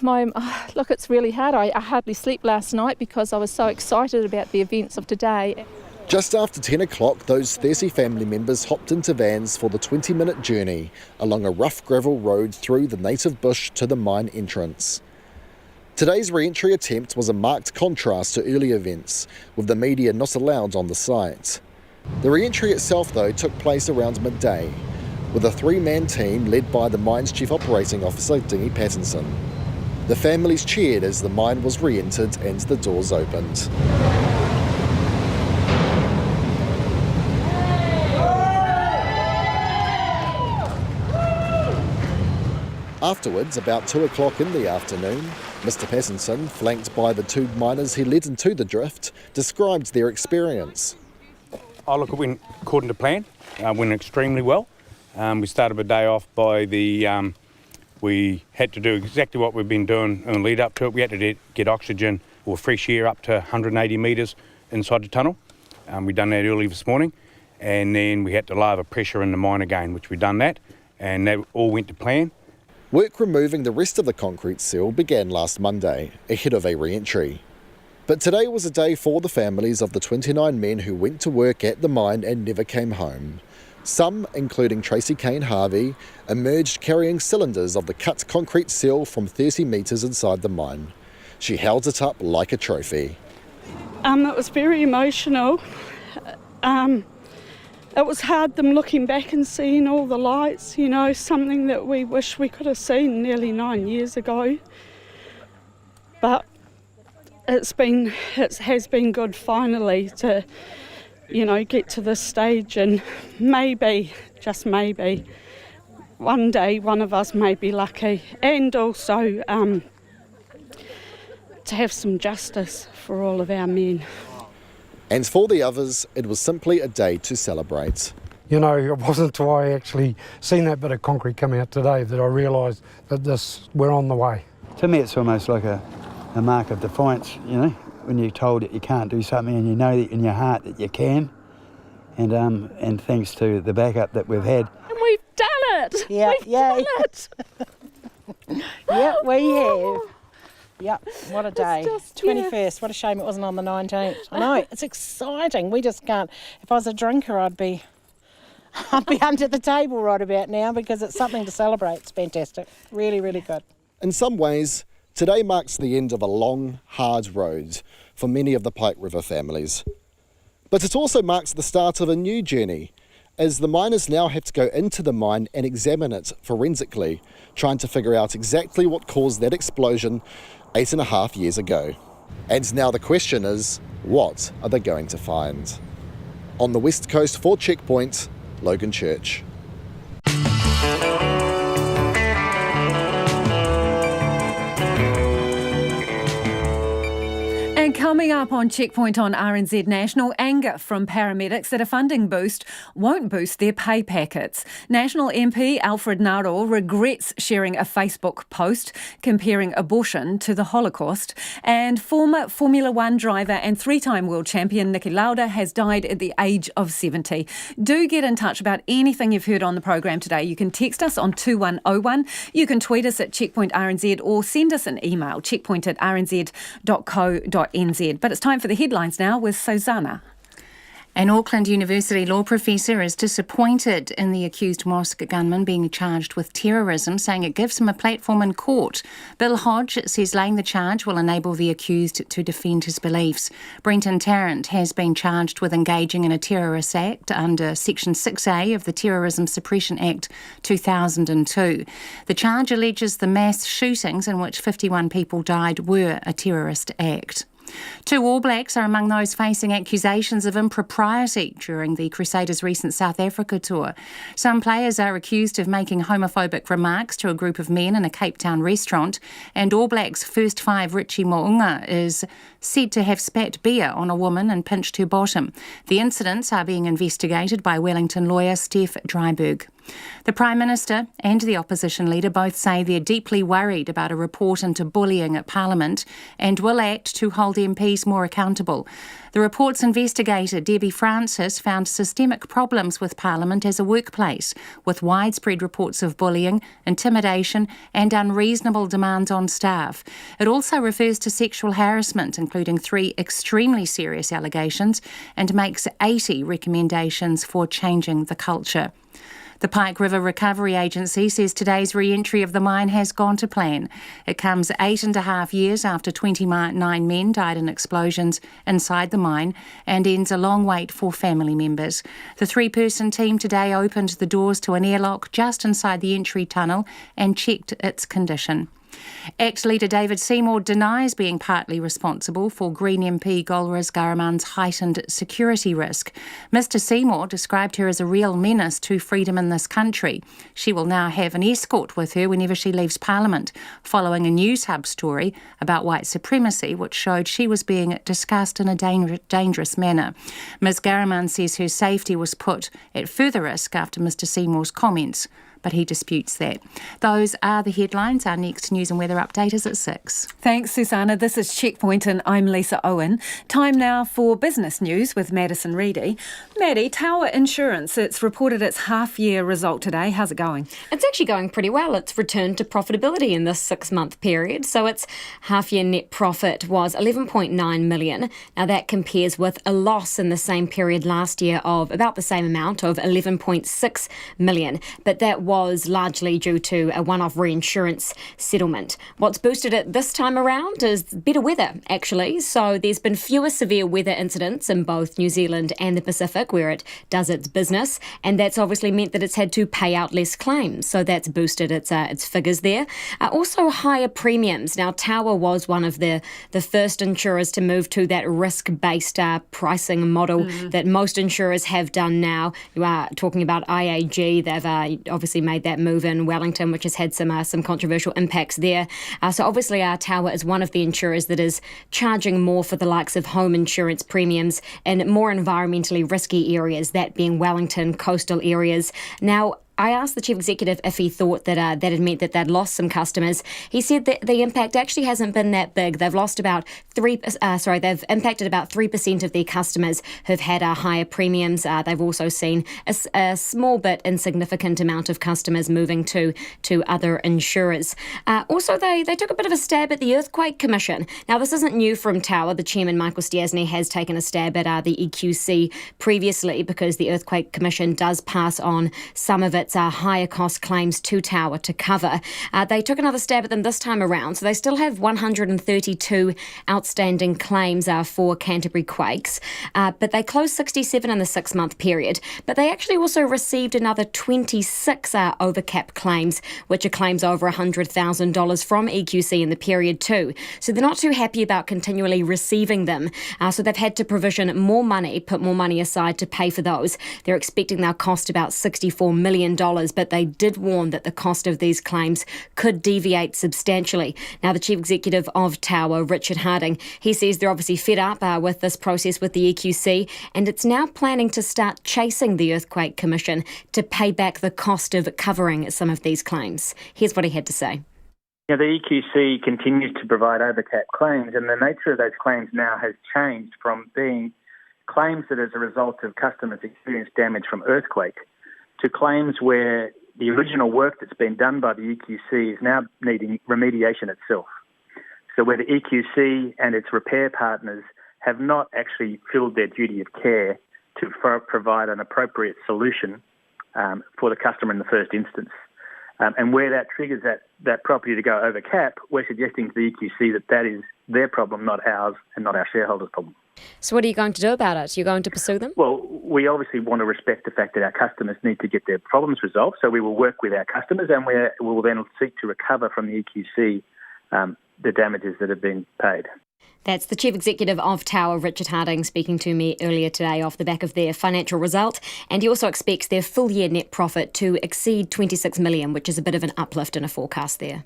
Speaker 9: look, it's really hard. I hardly slept last night because I was so excited about the events of today.
Speaker 7: Just after 10 o'clock, those 30 family members hopped into vans for the 20-minute journey along a rough gravel road through the native bush to the mine entrance. Today's re-entry attempt was a marked contrast to earlier events, with the media not allowed on the site. The re-entry itself, though, took place around midday, with a 3-man team led by the mine's Chief Operating Officer, Niki Lauda. The families cheered as the mine was re-entered and the doors opened. Afterwards, about 2 o'clock in the afternoon, Mr Pattinson, flanked by the 2 miners he led into the drift, described their experience.
Speaker 11: Oh, look, it went according to plan. Went extremely well. We started the day off by we had to do exactly what we've been doing in the lead up to it. We had to get oxygen or fresh air up to 180 metres inside the tunnel. We done that early this morning, and then we had to lower the pressure in the mine again, which we've done that, and that all went to plan.
Speaker 7: Work removing the rest of the concrete seal began last Monday, ahead of a re-entry. But today was a day for the families of the 29 men who went to work at the mine and never came home. Some, including Tracy Kane Harvey, emerged carrying cylinders of the cut concrete seal from 30 metres inside the mine. She held it up like a trophy.
Speaker 25: It was very emotional. It was hard them looking back and seeing all the lights, something that we wish we could have seen nearly 9 years ago. But it has been good finally to, get to this stage, and maybe, just maybe, one day one of us may be lucky, and also to have some justice for all of our men.
Speaker 7: And for the others, it was simply a day to celebrate.
Speaker 26: It wasn't until I actually seen that bit of concrete come out today that I realised that we're on the way.
Speaker 27: To me, it's almost like a mark of defiance, when you're told that you can't do something and you know that in your heart that you can. And thanks to the backup that we've had.
Speaker 9: And we've done it!
Speaker 28: Yeah,
Speaker 9: we've done it!
Speaker 28: Yep, we have. Yep, what a day. 21st, what a shame it wasn't on the 19th. I know, it's exciting. We just can't. If I was a drinker, I'd be under the table right about now because it's something to celebrate. It's fantastic. Really, really good.
Speaker 7: In some ways, today marks the end of a long, hard road for many of the Pike River families. But it also marks the start of a new journey, as the miners now have to go into the mine and examine it forensically, trying to figure out exactly what caused that explosion 8.5 years ago. And now the question is, what are they going to find? On the West Coast for Checkpoint, Logan Church.
Speaker 8: And coming up on Checkpoint on RNZ National, anger from paramedics that a funding boost won't boost their pay packets. National MP Alfred Naro regrets sharing a Facebook post comparing abortion to the Holocaust. And former Formula One driver and three-time world champion Niki Lauda has died at the age of 70. Do get in touch about anything you've heard on the program today. You can text us on 2101. You can tweet us at Checkpoint RNZ or send us an email, checkpoint@rnz.co.nz. But it's time for the headlines now with Susanna.
Speaker 1: An Auckland University law professor is disappointed in the accused mosque gunman being charged with terrorism, saying it gives him a platform in court. Bill Hodge says laying the charge will enable the accused to defend his beliefs. Brenton Tarrant has been charged with engaging in a terrorist act under Section 6A of the Terrorism Suppression Act 2002. The charge alleges the mass shootings in which 51 people died were a terrorist act. 2 All Blacks are among those facing accusations of impropriety during the Crusaders' recent South Africa tour. Some players are accused of making homophobic remarks to a group of men in a Cape Town restaurant, and All Blacks' first 5 Richie Mo'unga is said to have spat beer on a woman and pinched her bottom. The incidents are being investigated by Wellington lawyer Steph Dryburgh. The Prime Minister and the opposition leader both say they're deeply worried about a report into bullying at Parliament and will act to hold MPs more accountable. The report's investigator, Debbie Francis, found systemic problems with Parliament as a workplace, with widespread reports of bullying, intimidation and unreasonable demands on staff. It also refers to sexual harassment, including 3 extremely serious allegations, and makes 80 recommendations for changing the culture. The Pike River Recovery Agency says today's re-entry of the mine has gone to plan. It comes 8.5 years after 29 men died in explosions inside the mine and ends a long wait for family members. The 3-person team today opened the doors to an airlock just inside the entry tunnel and checked its condition. ACT leader David Seymour denies being partly responsible for Green MP Golriz Ghahraman's heightened security risk. Mr Seymour described her as a real menace to freedom in this country. She will now have an escort with her whenever she leaves Parliament, following a News Hub story about white supremacy which showed she was being discussed in a dangerous manner. Ms Ghahraman says her safety was put at further risk after Mr Seymour's comments, but he disputes that. Those are the headlines. Our next news and weather update is at 6.
Speaker 8: Thanks, Susanna. This is Checkpoint and I'm Lisa Owen. Time now for business news with Madison Reedy. Maddie, Tower Insurance, it's reported its half-year result today. How's it going?
Speaker 3: It's actually going pretty well. It's returned to profitability in this 6-month period. So its half-year net profit was $11.9 million. Now that compares with a loss in the same period last year of about the same amount of $11.6 million. But that was largely due to a one-off reinsurance settlement. What's boosted it this time around is better weather, actually. So there's been fewer severe weather incidents in both New Zealand and the Pacific where it does its business, and that's obviously meant that it's had to pay out less claims. So that's boosted its figures there. Also higher premiums. Now Tower was one of the first insurers to move to that risk-based pricing model that most insurers have done now. You are talking about IAG. They've obviously made that move in Wellington, which has had some controversial impacts there. So obviously our Tower is one of the insurers that is charging more for the likes of home insurance premiums in more environmentally risky areas, that being Wellington, coastal areas. Now, I asked the chief executive if he thought that that had meant that they'd lost some customers. He said that the impact actually hasn't been that big. They've lost about they've impacted about 3% of their customers who've had higher premiums. They've also seen a small but insignificant amount of customers moving to other insurers. Also, they took a bit of a stab at the Earthquake Commission. Now, this isn't new from Tower. The chairman, Michael Stiasny, has taken a stab at the EQC previously because the Earthquake Commission does pass on some of its its higher cost claims to Tower to cover. They took another stab at them this time around, so they still have 132 outstanding claims for Canterbury quakes, but they closed 67 in the 6-month period. But they actually also received another 26 overcap claims, which are claims over $100,000 from EQC in the period too. So they're not too happy about continually receiving them. So they've had to provision more money, put more money aside to pay for those. They're expecting they'll cost about $64 million, but they did warn that the cost of these claims could deviate substantially. Now, the Chief Executive of Tower, Richard Harding, he says they're obviously fed up with this process with the EQC, and it's now planning to start chasing the Earthquake Commission to pay back the cost of covering some of these claims. Here's what he had to say.
Speaker 12: The EQC continues to provide overcap claims, and the nature of those claims now has changed from being claims that as a result of customers experienced damage from earthquake to claims where the original work that's been done by the EQC is now needing remediation itself. So where the EQC and its repair partners have not actually filled their duty of care to provide an appropriate solution for the customer in the first instance. And where that triggers that property to go over cap, we're suggesting to the EQC that is their problem, not ours, and not our shareholders' problem.
Speaker 3: So what are you going to do about it? You're going to pursue them?
Speaker 12: Well, we obviously want to respect the fact that our customers need to get their problems resolved, so we will work with our customers and we will then seek to recover from the EQC the damages that have been paid.
Speaker 3: That's the Chief Executive of Tower, Richard Harding, speaking to me earlier today off the back of their financial result. And he also expects their full-year net profit to exceed $26 million, which is a bit of an uplift in a forecast there.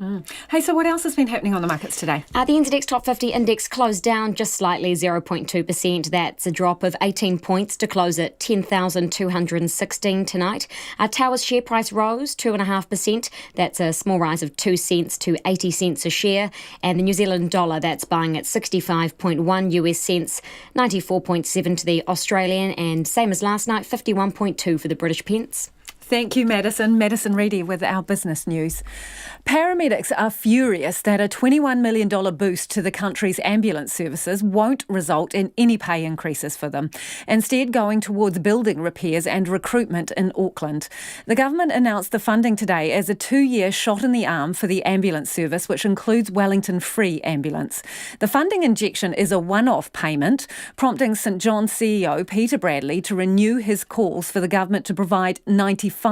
Speaker 8: Hey, so what else has been happening on the markets today?
Speaker 3: The NZX Top 50 index closed down just slightly, 0.2%. That's a drop of 18 points to close at 10,216 tonight. Tower's share price rose 2.5%. That's a small rise of 2 cents to 80 cents a share. And the New Zealand dollar, that's buying at 65.1 US cents, 94.7 to the Australian, and same as last night, 51.2 for the British pence.
Speaker 8: Thank you, Madison. Madison Reedy with our business news. Paramedics are furious that a $21 million boost to the country's ambulance services won't result in any pay increases for them, instead going towards building repairs and recruitment in Auckland. The government announced the funding today as a 2-year shot in the arm for the ambulance service, which includes Wellington Free Ambulance. The funding injection is a one-off payment, prompting St John's CEO Peter Bradley to renew his calls for the government to provide 95%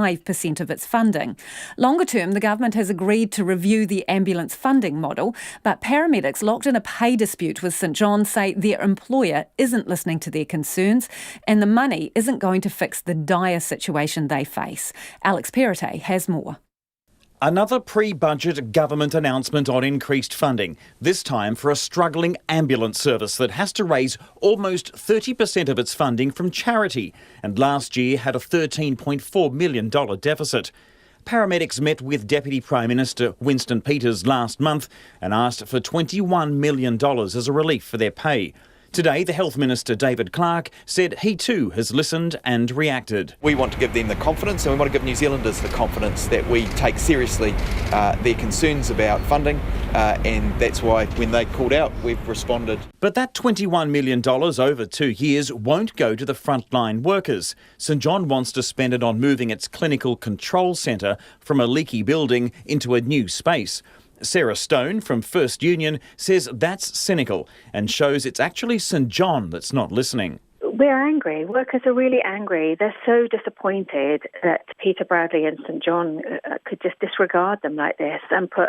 Speaker 8: of its funding. Longer term, the government has agreed to review the ambulance funding model, but paramedics locked in a pay dispute with St John's say their employer isn't listening to their concerns and the money isn't going to fix the dire situation they face. Alex Perrottet has more.
Speaker 13: Another pre-budget government announcement on increased funding, this time for a struggling ambulance service that has to raise almost 30% of its funding from charity, and last year had a $13.4 million deficit. Paramedics met with Deputy Prime Minister Winston Peters last month and asked for $21 million as a relief for their pay. Today, the Health Minister, David Clark, said he too has listened and reacted.
Speaker 14: We want to give them the confidence, and we want to give New Zealanders the confidence that we take seriously their concerns about funding, and that's why when they called out, we've responded.
Speaker 13: But that $21 million over 2 years won't go to the frontline workers. St John wants to spend it on moving its clinical control centre from a leaky building into a new space. Sarah Stone from First Union says that's cynical and shows it's actually St John that's not listening.
Speaker 15: We're angry. Workers are really angry. They're so disappointed that Peter Bradley and St John could just disregard them like this and put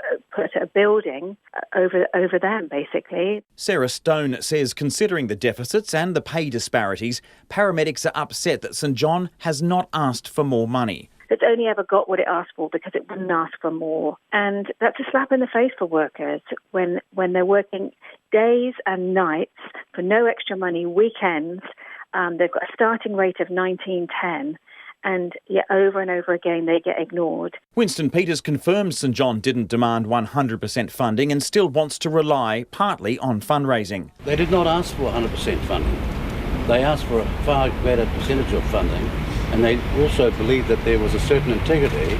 Speaker 15: a building over them, basically.
Speaker 13: Sarah Stone says considering the deficits and the pay disparities, paramedics are upset that St John has not asked for more money.
Speaker 15: It's only ever got what it asked for because it wouldn't ask for more. And that's a slap in the face for workers when they're working days and nights for no extra money, weekends. They've got a starting rate of $19.10. And yet over and over again they get ignored.
Speaker 13: Winston Peters confirms St John didn't demand 100% funding and still wants to rely partly on fundraising.
Speaker 16: They did not ask for 100% funding. They asked for a far greater percentage of funding. And they also believed that there was a certain integrity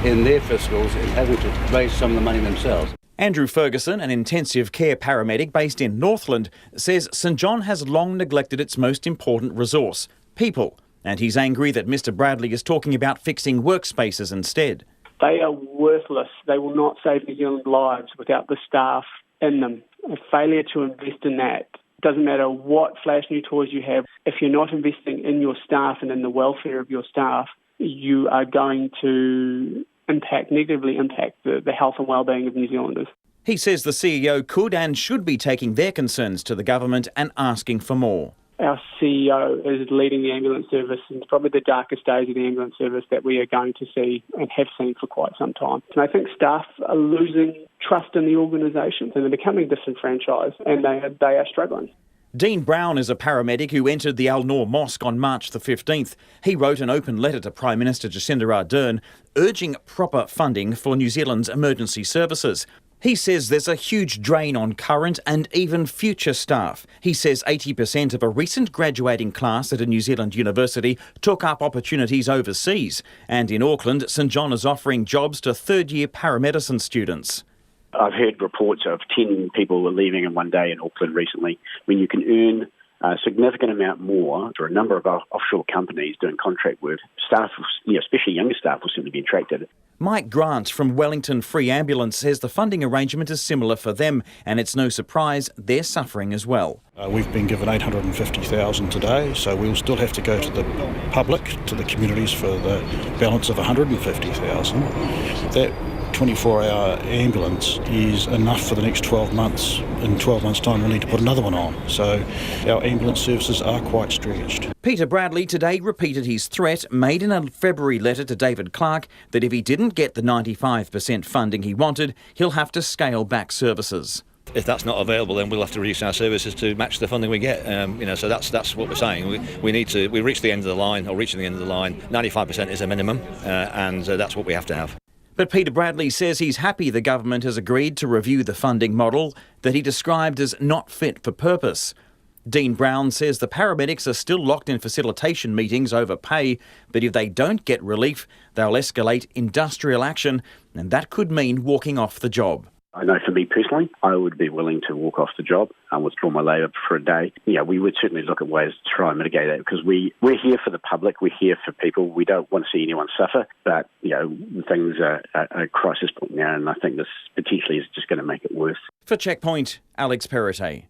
Speaker 16: in their fiscals in having to raise some of the money themselves.
Speaker 13: Andrew Ferguson, an intensive care paramedic based in Northland, says St John has long neglected its most important resource, people. And he's angry that Mr Bradley is talking about fixing workspaces instead.
Speaker 10: They are worthless. They will not save New Zealand lives without the staff in them. A failure to invest in that, doesn't matter what flash new toys you have, if you're not investing in your staff and in the welfare of your staff, you are going to negatively impact the health and well-being of New Zealanders.
Speaker 13: He says the CEO could and should be taking their concerns to the government and asking for more.
Speaker 10: Our CEO is leading the ambulance service, and it's probably the darkest days of the ambulance service that we are going to see and have seen for quite some time. And I think staff are losing trust in the organisation and they're becoming disenfranchised, and they are struggling.
Speaker 13: Dean Brown is a paramedic who entered the Al Noor Mosque on March the 15th. He wrote an open letter to Prime Minister Jacinda Ardern urging proper funding for New Zealand's emergency services. He says there's a huge drain on current and even future staff. He says 80% of a recent graduating class at a New Zealand university took up opportunities overseas. And in Auckland, St John is offering jobs to third-year paramedicine students.
Speaker 17: I've heard reports of 10 people were leaving in one day in Auckland recently. When you can earn a significant amount more for a number of offshore companies doing contract work, staff, especially younger staff, will certainly be attracted.
Speaker 13: Mike Grant from Wellington Free Ambulance says the funding arrangement is similar for them, and it's no surprise they're suffering as well.
Speaker 24: We've been given $850,000 today, so we'll still have to go to the public, to the communities for the balance of $150,000. That 24-hour ambulance is enough for the next 12 months. In 12 months' time, we'll need to put another one on. So our ambulance services are quite stretched.
Speaker 13: Peter Bradley today repeated his threat made in a February letter to David Clark that if he didn't get the 95% funding he wanted, he'll have to scale back services.
Speaker 18: If that's not available, then we'll have to reduce our services to match the funding we get. So that's what we're saying. We reach the end of the line, or reaching the end of the line. 95% is a minimum, and that's what we have to have.
Speaker 13: But Peter Bradley says he's happy the government has agreed to review the funding model that he described as not fit for purpose. Dean Brown says the paramedics are still locked in facilitation meetings over pay, but if they don't get relief, they'll escalate industrial action, and that could mean walking off the job.
Speaker 17: I know for me personally, I would be willing to walk off the job and withdraw my labour for a day. Yeah, we would certainly look at ways to try and mitigate that, because we're here for the public, we're here for people. We don't want to see anyone suffer, but things are at a crisis point now, and I think this potentially is just going to make it worse.
Speaker 13: For Checkpoint, Alex Perrottet.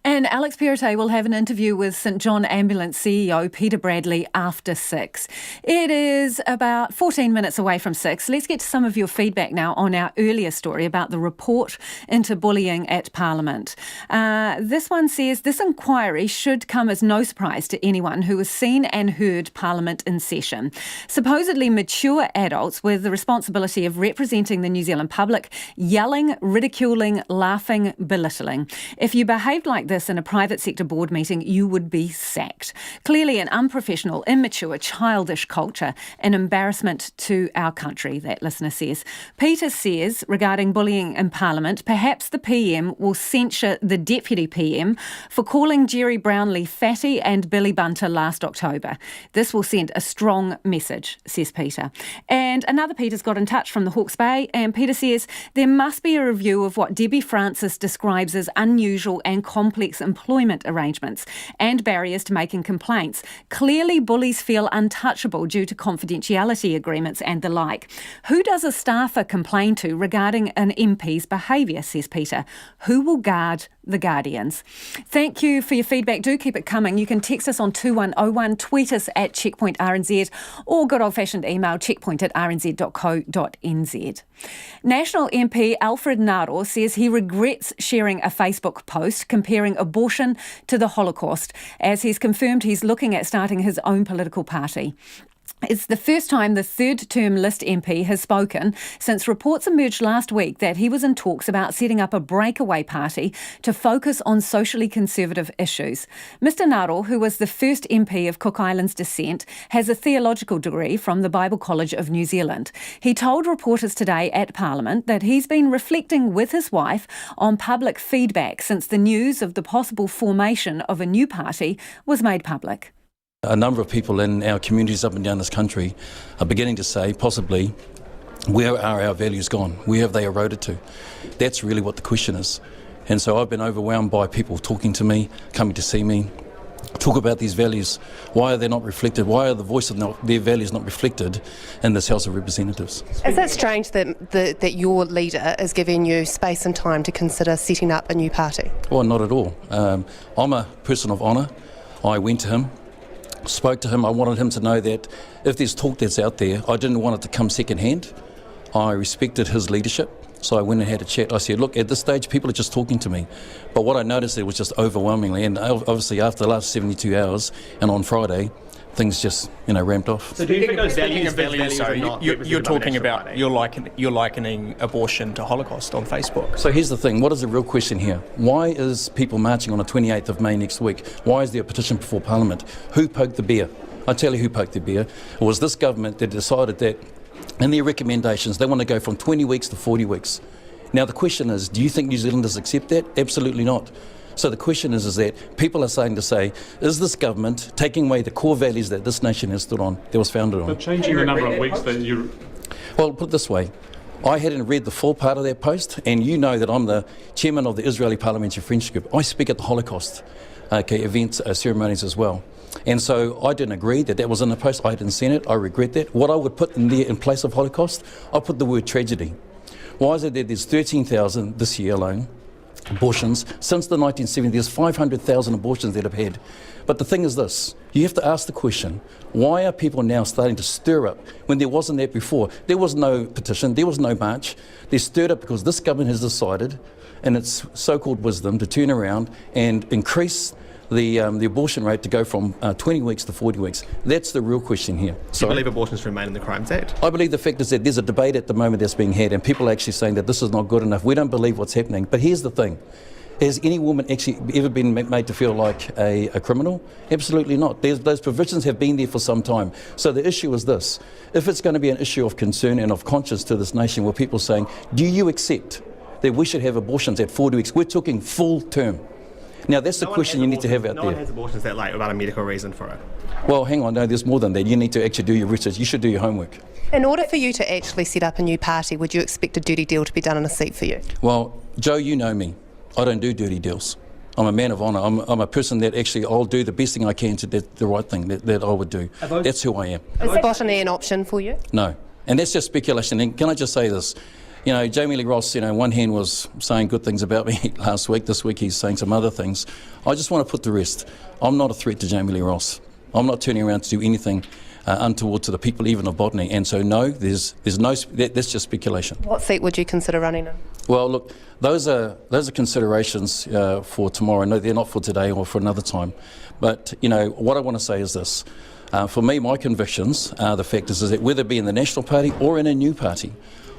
Speaker 8: And Alex Perrottet will have an interview with St John Ambulance CEO Peter Bradley after 6. It is about 14 minutes away from 6. Let's get to some of your feedback now on our earlier story about the report into bullying at Parliament. This one says, this inquiry should come as no surprise to anyone who has seen and heard Parliament in session. Supposedly mature adults with the responsibility of representing the New Zealand public, yelling, ridiculing, laughing, belittling. If you behaved like this in a private sector board meeting, you would be sacked. Clearly an unprofessional, immature, childish culture, an embarrassment to our country, that listener says. Peter says, regarding bullying in Parliament, perhaps the PM will censure the Deputy PM for calling Jerry Brownlee fatty and Billy Bunter last October. This will send a strong message, says Peter. And another Peter's got in touch from the Hawke's Bay, and Peter says, there must be a review of what Debbie Francis describes as unusual and complex employment arrangements and barriers to making complaints. Clearly, bullies feel untouchable due to confidentiality agreements and the like. Who does a staffer complain to regarding an MP's behaviour, says Peter? Who will guard the guardians? Thank you for your feedback. Do keep it coming. You can text us on 2101, tweet us at Checkpoint RNZ, or good old-fashioned email checkpoint@rnz.co.nz. National MP Alfred Naro says he regrets sharing a Facebook post comparing abortion to the Holocaust, as he's confirmed he's looking at starting his own political party. It's the first time the third-term List MP has spoken since reports emerged last week that he was in talks about setting up a breakaway party to focus on socially conservative issues. Mr Naro, who was the first MP of Cook Islands descent, has a theological degree from the Bible College of New Zealand. He told reporters today at Parliament that he's been reflecting with his wife on public feedback since the news of the possible formation of a new party was made public.
Speaker 19: A number of people in our communities up and down this country are beginning to say, possibly, where are our values gone? Where have they eroded to? That's really what the question is. And so I've been overwhelmed by people talking to me, coming to see me, talk about these values. Why are they not reflected? Why are the voice of their values not reflected in this House of Representatives?
Speaker 2: Is it strange that your leader is giving you space and time to consider setting up a new party?
Speaker 19: Well, not at all. I'm a person of honour. I went to him, spoke to him. I wanted him to know that if there's talk that's out there, I didn't want it to come second hand. I respected his leadership. So I went and had a chat. I said, look, at this stage, people are just talking to me. But what I noticed, it was just overwhelmingly, and obviously after the last 72 hours and on Friday, things just, ramped off.
Speaker 4: So do you think those values you're talking about, you're likening abortion to Holocaust on Facebook?
Speaker 19: So here's the thing, what is the real question here? Why is people marching on the 28th of May next week? Why is there a petition before Parliament? Who poked the bear? I tell you who poked the bear. It was this government that decided that in their recommendations, they want to go from 20 weeks to 40 weeks. Now, the question is, do you think New Zealanders accept that? Absolutely not. So the question is that people are saying is this government taking away the core values that this nation has stood on, that was founded on?
Speaker 4: But changing the number of weeks that you...
Speaker 19: Well, put it this way. I hadn't read the full part of that post, and you know that I'm the chairman of the Israeli Parliamentary Friendship Group. I speak at the Holocaust events, ceremonies as well. And so I didn't agree that was in the post. I hadn't seen it. I regret that. What I would put in there in place of Holocaust, I put the word tragedy. Why is it that there's 13,000 this year alone abortions? Since the 1970s, there's 500,000 abortions that have had. But the thing is this, you have to ask the question, why are people now starting to stir up when there wasn't that before? There was no petition, there was no march. They stirred up because this government has decided, in its so-called wisdom, to turn around and increase the abortion rate to go from 20 weeks to 40 weeks. That's the real question here.
Speaker 4: Do you believe abortions remain in the Crimes Act?
Speaker 19: I believe the fact is that there's a debate at the moment that's being had and people are actually saying that this is not good enough. We don't believe what's happening. But here's the thing. Has any woman actually ever been made to feel like a criminal? Absolutely not. Those provisions have been there for some time. So the issue is this. If it's going to be an issue of concern and of conscience to this nation where people are saying, do you accept that we should have abortions at 40 weeks? We're talking full term. Now, that's the question you need to have out there.
Speaker 4: No one has abortions that late without a medical reason for it.
Speaker 19: Well, hang on, no, there's more than that. You need to actually do your research. You should do your homework.
Speaker 2: In order for you to actually set up a new party, would you expect a dirty deal to be done in a seat for you?
Speaker 19: Well, Joe, you know me. I don't do dirty deals. I'm a man of honour. I'm a person that actually, I'll do the best thing I can to the right thing that I would do. That's who I am.
Speaker 2: Is botany an option for you?
Speaker 19: No. And that's just speculation. And can I just say this? Jamie Lee Ross, one hand was saying good things about me last week. This week he's saying some other things. I just want to put to rest. I'm not a threat to Jamie Lee Ross. I'm not turning around to do anything untoward to the people even of Botany. And so no, there's no. That's just speculation.
Speaker 2: What seat would you consider running in?
Speaker 19: Well, look, those are considerations for tomorrow. No, they're not for today or for another time. But what I want to say is this. For me, my convictions are the fact is that whether it be in the National Party or in a new party,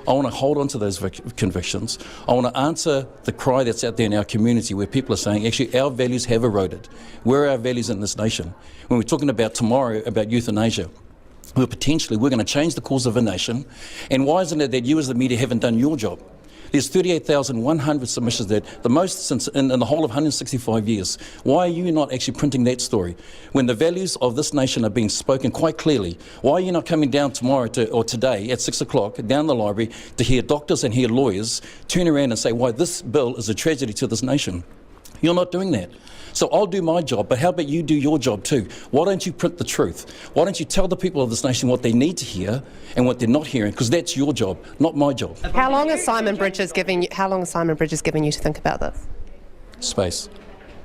Speaker 19: I want to hold on to those convictions. I want to answer the cry that's out there in our community where people are saying, actually, our values have eroded. Where are our values in this nation? When we're talking about tomorrow, about euthanasia, we're going to change the course of a nation. And why isn't it that you as the media haven't done your job? There's 38,100 submissions that the most since in the whole of 165 years. Why are you not actually printing that story? When the values of this nation are being spoken quite clearly, why are you not coming down tomorrow or today at 6 o'clock down the library to hear doctors and hear lawyers turn around and say why this bill is a tragedy to this nation? You're not doing that. So I'll do my job, but how about you do your job too? Why don't you print the truth? Why don't you tell the people of this nation what they need to hear and what they're not hearing? Because that's your job, not my job.
Speaker 2: How long is Simon Bridges giving you to think about this?
Speaker 19: Space.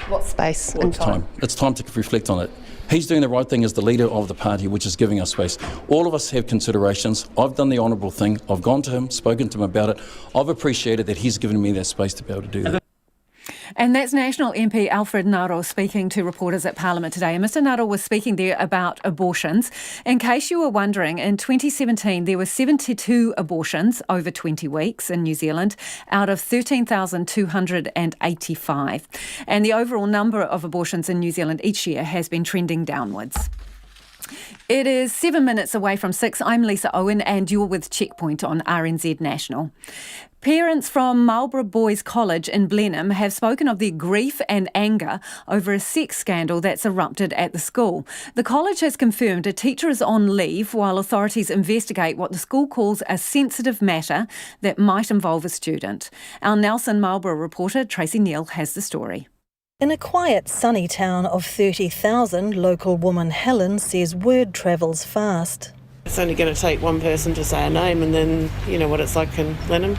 Speaker 2: What space?
Speaker 19: Well, it's time. It's time to reflect on it. He's doing the right thing as the leader of the party, which is giving us space. All of us have considerations. I've done the honourable thing. I've gone to him, spoken to him about it. I've appreciated that he's given me that space to be able to do that.
Speaker 8: And that's National MP Alfred Naro speaking to reporters at Parliament today. And Mr Naro was speaking there about abortions. In case you were wondering, in 2017 there were 72 abortions over 20 weeks in New Zealand out of 13,285. And the overall number of abortions in New Zealand each year has been trending downwards. It is 7 minutes away from 6. I'm Lisa Owen and you're with Checkpoint on RNZ National. Parents from Marlborough Boys College in Blenheim have spoken of their grief and anger over a sex scandal that's erupted at the school. The college has confirmed a teacher is on leave while authorities investigate what the school calls a sensitive matter that might involve a student. Our Nelson Marlborough reporter Tracy Neal has the story.
Speaker 5: In a quiet, sunny town of 30,000, local woman Helen says word travels fast.
Speaker 6: It's only going to take one person to say a name, and then you know what it's like in Blenheim.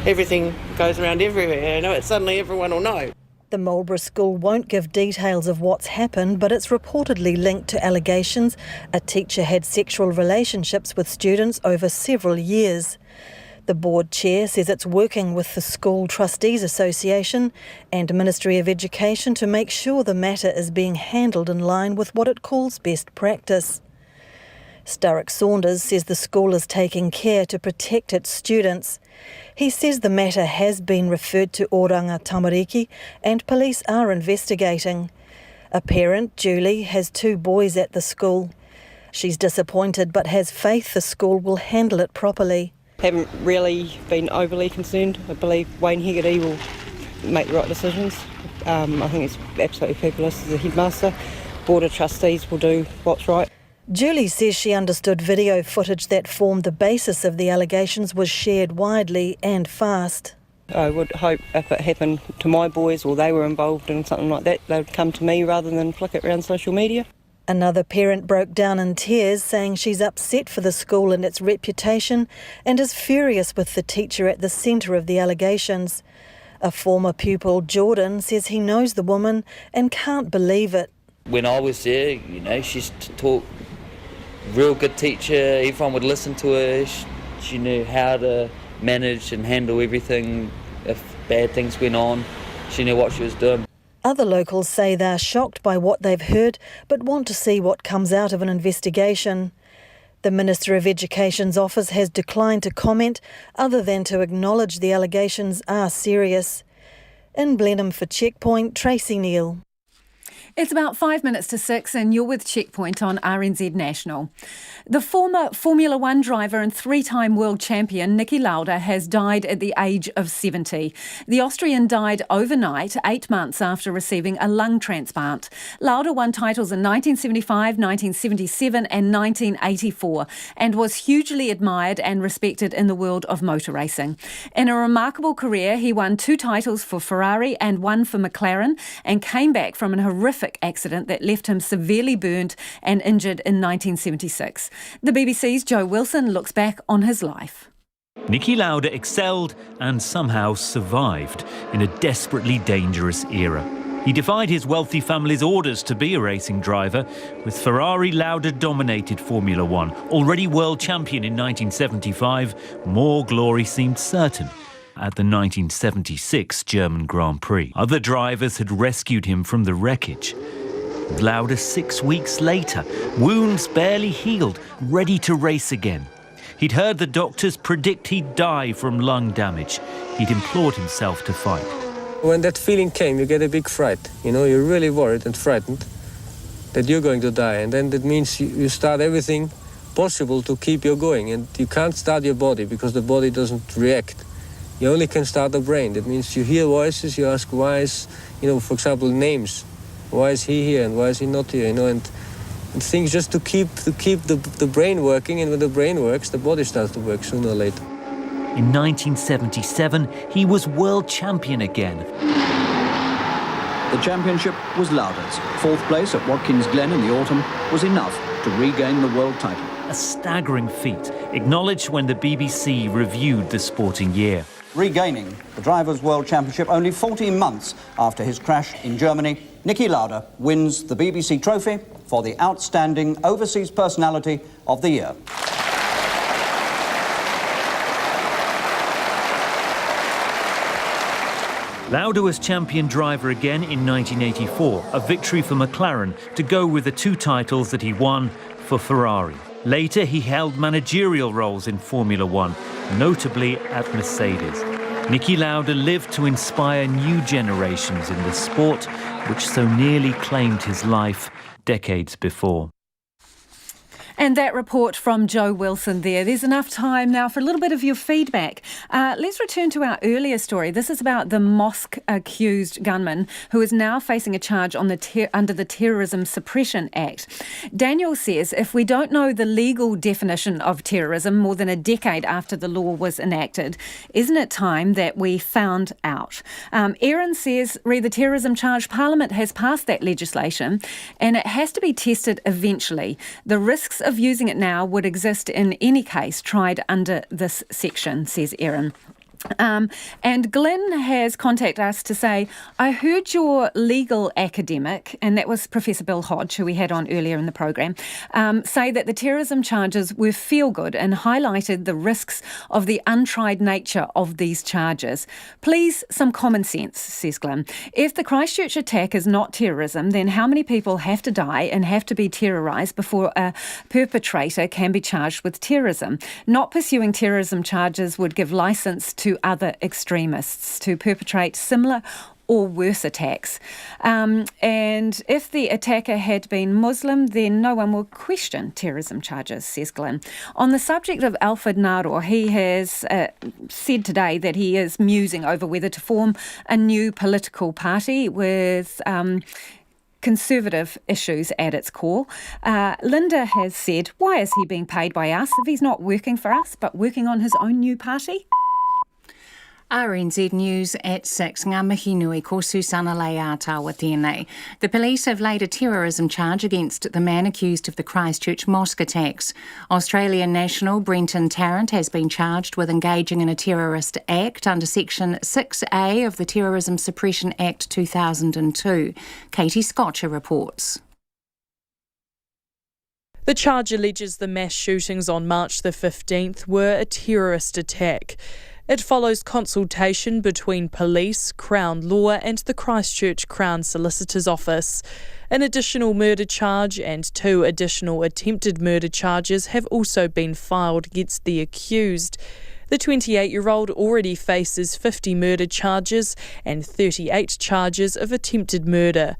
Speaker 6: Everything goes around everywhere, it's suddenly everyone will know.
Speaker 5: The Marlborough school won't give details of what's happened, but it's reportedly linked to allegations a teacher had sexual relationships with students over several years. The board chair says it's working with the School Trustees Association and Ministry of Education to make sure the matter is being handled in line with what it calls best practice. Sturrock Saunders says the school is taking care to protect its students. He says the matter has been referred to Oranga Tamariki and police are investigating. A parent, Julie, has 2 boys at the school. She's disappointed but has faith the school will handle it properly.
Speaker 11: Haven't really been overly concerned. I believe Wayne Hegarty will make the right decisions. I think it's absolutely fabulous as a headmaster. Board of Trustees will do what's right.
Speaker 5: Julie says she understood video footage that formed the basis of the allegations was shared widely and fast.
Speaker 11: I would hope if it happened to my boys or they were involved in something like that, they would come to me rather than flick it around social media.
Speaker 5: Another parent broke down in tears, saying she's upset for the school and its reputation and is furious with the teacher at the centre of the allegations. A former pupil, Jordan, says he knows the woman and can't believe it.
Speaker 20: When I was there, she's taught real good teacher, everyone would listen to her, she knew how to manage and handle everything if bad things went on, she knew what she was doing.
Speaker 5: Other locals say they're shocked by what they've heard but want to see what comes out of an investigation. The Minister of Education's office has declined to comment other than to acknowledge the allegations are serious. In Blenheim for Checkpoint, Tracy Neal.
Speaker 8: It's about 5 minutes to 6 and you're with Checkpoint on RNZ National. The former Formula One driver and 3-time world champion Niki Lauda has died at the age of 70. The Austrian died overnight, 8 months after receiving a lung transplant. Lauda won titles in 1975, 1977 and 1984 and was hugely admired and respected in the world of motor racing. In a remarkable career, he won 2 titles for Ferrari and 1 for McLaren and came back from an horrific accident that left him severely burned and injured in 1976. The BBC's Joe Wilson looks back on his life.
Speaker 21: Niki Lauda excelled and somehow survived in a desperately dangerous era. He defied his wealthy family's orders to be a racing driver. With Ferrari, Lauda dominated Formula One. Already world champion in 1975, more glory seemed certain at the 1976 German Grand Prix. Other drivers had rescued him from the wreckage. Lauda 6 weeks later, wounds barely healed, ready to race again. He'd heard the doctors predict he'd die from lung damage. He'd implored himself to fight.
Speaker 22: When that feeling came, you get a big fright. You're really worried and frightened that you're going to die. And then that means you start everything possible to keep you going. And you can't start your body because the body doesn't react. You only can start the brain. That means you hear voices, you ask why is, for example, names. Why is he here and why is he not here, and things just to keep the brain working, and when the brain works, the body starts to work sooner or later.
Speaker 21: In 1977, he was world champion again.
Speaker 23: The championship was Lauda's. 4th place at Watkins Glen in the autumn was enough to regain the world title.
Speaker 21: A staggering feat, acknowledged when the BBC reviewed the sporting year.
Speaker 23: Regaining the Drivers' World Championship only 14 months after his crash in Germany, Niki Lauda wins the BBC trophy for the Outstanding Overseas Personality of the Year.
Speaker 21: Lauda was champion driver again in 1984, a victory for McLaren to go with the 2 titles that he won for Ferrari. Later, he held managerial roles in Formula One, notably at Mercedes. Niki Lauda lived to inspire new generations in the sport, which so nearly claimed his life decades before.
Speaker 8: And that report from Joe Wilson there. There's enough time now for a little bit of your feedback. Let's return to our earlier story. This is about the mosque-accused gunman who is now facing a charge on under the Terrorism Suppression Act. Daniel says if we don't know the legal definition of terrorism more than a decade after the law was enacted, isn't it time that we found out? Erin says, read the terrorism charge, Parliament has passed that legislation and it has to be tested eventually. The risks of using it now would exist in any case tried under this section, says Erin. And Glenn has contacted us to say, I heard your legal academic, and that was Professor Bill Hodge, who we had on earlier in the program, say that the terrorism charges were feel-good and highlighted the risks of the untried nature of these charges. Please, some common sense, says Glenn. If the Christchurch attack is not terrorism, then how many people have to die and have to be terrorised before a perpetrator can be charged with terrorism? Not pursuing terrorism charges would give licence to other extremists to perpetrate similar or worse attacks. And if the attacker had been Muslim, then no one will question terrorism charges, says Glenn. On the subject of Alfred Naro, he has said today that he is musing over whether to form a new political party with conservative issues at its core. Linda has said, why is he being paid by us if he's not working for us but working on his own new party?
Speaker 1: RNZ News at 6. Ngā mihi nui ko Susana Leata with tēnei. The police have laid a terrorism charge against the man accused of the Christchurch mosque attacks. Australian national Brenton Tarrant has been charged with engaging in a terrorist act under Section 6A of the Terrorism Suppression Act 2002. Katie Scotcher reports.
Speaker 7: The charge alleges the mass shootings on March the 15th were a terrorist attack. It follows consultation between police, Crown Law and the Christchurch Crown Solicitor's Office. An additional murder charge and 2 additional attempted murder charges have also been filed against the accused. The 28-year-old already faces 50 murder charges and 38 charges of attempted murder.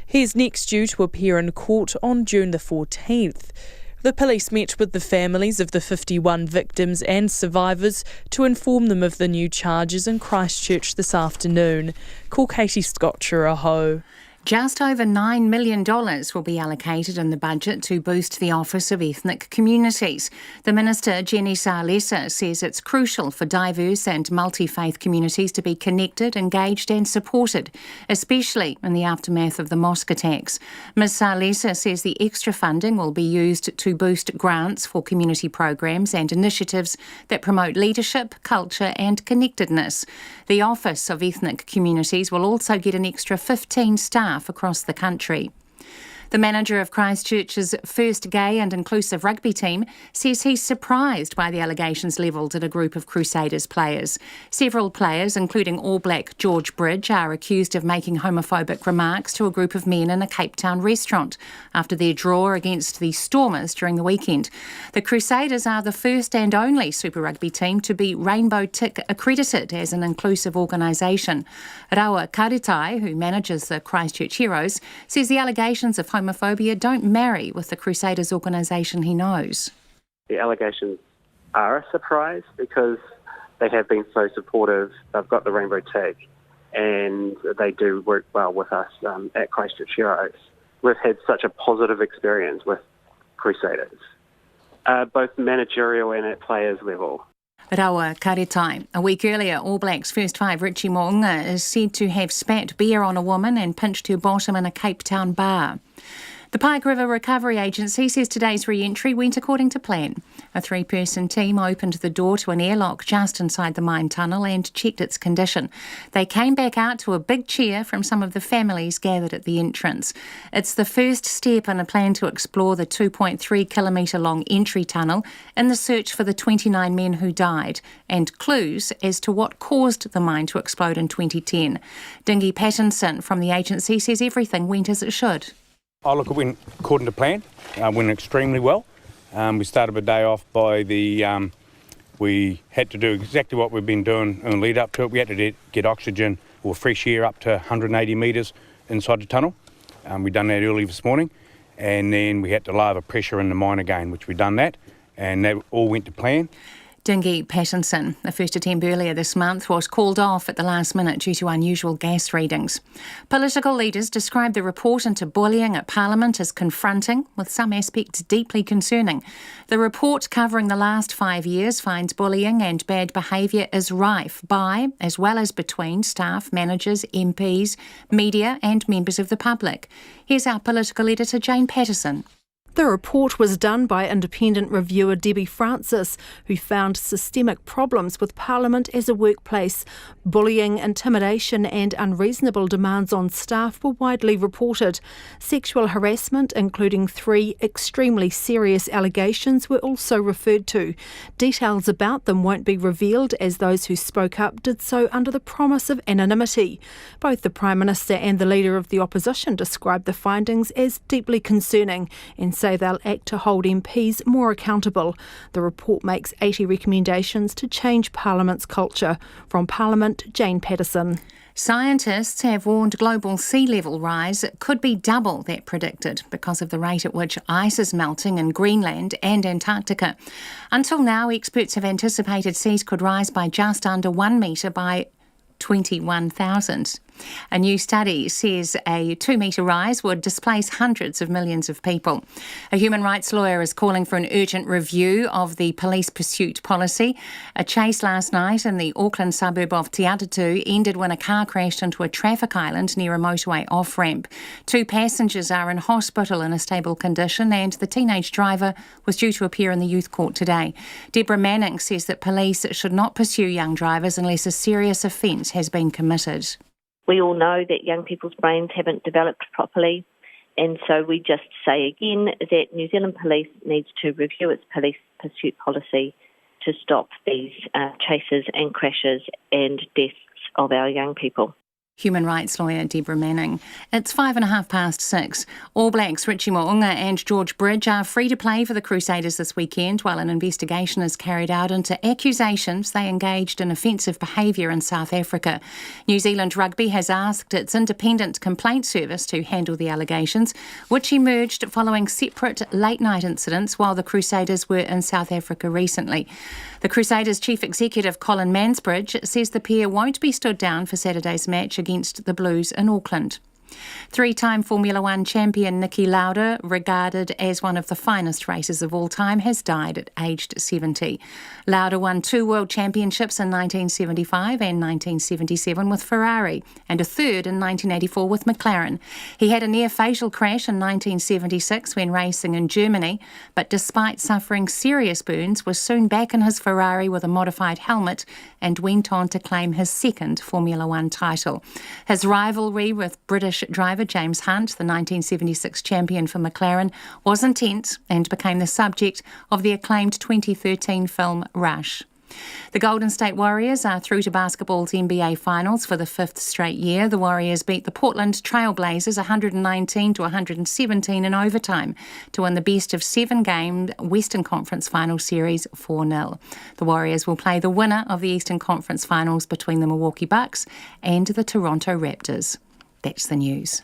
Speaker 7: He is next due to appear in court on June the 14th. The police met with the families of the 51 victims and survivors to inform them of the new charges in Christchurch this afternoon. Call Katie Scotcher aho.
Speaker 1: Just over $9 million will be allocated in the budget to boost the Office of Ethnic Communities. The Minister, Jenny Salesa, says it's crucial for diverse and multi-faith communities to be connected, engaged and supported, especially in the aftermath of the mosque attacks. Ms Salesa says the extra funding will be used to boost grants for community programs and initiatives that promote leadership, culture and connectedness. The Office of Ethnic Communities will also get an extra 15 staff across the country. The manager of Christchurch's first gay and inclusive rugby team says he's surprised by the allegations levelled at a group of Crusaders players. Several players, including All Black George Bridge, are accused of making homophobic remarks to a group of men in a Cape Town restaurant after their draw against the Stormers during the weekend. The Crusaders are the first and only Super Rugby team to be Rainbow Tick accredited as an inclusive organisation. Raua Karetai, who manages the Christchurch Heroes, says the allegations of homophobia don't marry with the Crusaders organisation he knows.
Speaker 9: The allegations are a surprise because they have been so supportive. They've got the rainbow tag and they do work well with us at Christchurch Heroes. We've had such a positive experience with Crusaders, both managerial and at players level.
Speaker 1: Raua Karetai. A week earlier, All Blacks first 5 Richie Mo'unga is said to have spat beer on a woman and pinched her bottom in a Cape Town bar. The Pike River Recovery Agency says today's re-entry went according to plan. A 3-person team opened the door to an airlock just inside the mine tunnel and checked its condition. They came back out to a big cheer from some of the families gathered at the entrance. It's the first step in a plan to explore the 2.3-kilometre long entry tunnel in the search for the 29 men who died and clues as to what caused the mine to explode in 2010. Dingy Pattinson from the agency says everything went as it should.
Speaker 12: Oh, look, it went according to plan. Went extremely well. We started the day off by we had to do exactly what we've been doing in the lead up to it. We had to get oxygen or fresh air up to 180 metres inside the tunnel. We've done that early this morning. and then we had to lower the pressure in the mine again, which we've done that, and that all went to plan.
Speaker 1: Dingy Pattinson, the first attempt earlier this month, was called off at the last minute due to unusual gas readings. Political leaders described the report into bullying at Parliament as confronting, with some aspects deeply concerning. The report covering the last 5 years finds bullying and bad behaviour is rife by, as well as between, staff, managers, MPs, media and members of the public. Here's our political editor, Jane Patterson.
Speaker 3: The report was done by independent reviewer Debbie Francis, who found systemic problems with Parliament as a workplace. Bullying, intimidation and unreasonable demands on staff were widely reported. Sexual harassment, including 3 extremely serious allegations, were also referred to. Details about them won't be revealed, as those who spoke up did so under the promise of anonymity. Both the Prime Minister and the Leader of the Opposition described the findings as deeply concerning and say they'll act to hold MPs more accountable. The report makes 80 recommendations to change Parliament's culture. From Parliament, Jane Patterson.
Speaker 1: Scientists have warned global sea level rise could be double that predicted because of the rate at which ice is melting in Greenland and Antarctica. Until now, experts have anticipated seas could rise by just under 1 metre by 21,000. A new study says a 2-metre rise would displace hundreds of millions of people. A human rights lawyer is calling for an urgent review of the police pursuit policy. A chase last night in the Auckland suburb of Te Atatu ended when a car crashed into a traffic island near a motorway off-ramp. 2 passengers are in hospital in a stable condition and the teenage driver was due to appear in the youth court today. Deborah Manning says that police should not pursue young drivers unless a serious offence has been committed.
Speaker 14: We all know that young people's brains haven't developed properly, and so we just say again that New Zealand Police needs to review its police pursuit policy to stop these chases and crashes and deaths of our young people.
Speaker 1: Human rights lawyer Deborah Manning. It's 6:05. All Blacks Richie Mo'unga and George Bridge are free to play for the Crusaders this weekend while an investigation is carried out into accusations they engaged in offensive behaviour in South Africa. New Zealand Rugby has asked its independent complaint service to handle the allegations, which emerged following separate late-night incidents while the Crusaders were in South Africa recently. The Crusaders' chief executive Colin Mansbridge says the pair won't be stood down for Saturday's match against the Blues in Auckland. 3-time Formula One champion Niki Lauda, regarded as one of the finest racers of all time, has died at aged 70. Lauda won 2 world championships in 1975 and 1977 with Ferrari and a third in 1984 with McLaren. He had a near fatal crash in 1976 when racing in Germany, but despite suffering serious burns was soon back in his Ferrari with a modified helmet and went on to claim his second Formula One title. His rivalry with British driver James Hunt, the 1976 champion for McLaren, was intense and became the subject of the acclaimed 2013 film Rush. The Golden State Warriors are through to basketball's NBA Finals for the 5th straight year. The Warriors beat the Portland Trail Blazers 119-117 in overtime to win the best-of-7-game Western Conference Finals Series 4-0. The Warriors will play the winner of the Eastern Conference Finals between the Milwaukee Bucks and the Toronto Raptors. That's the news.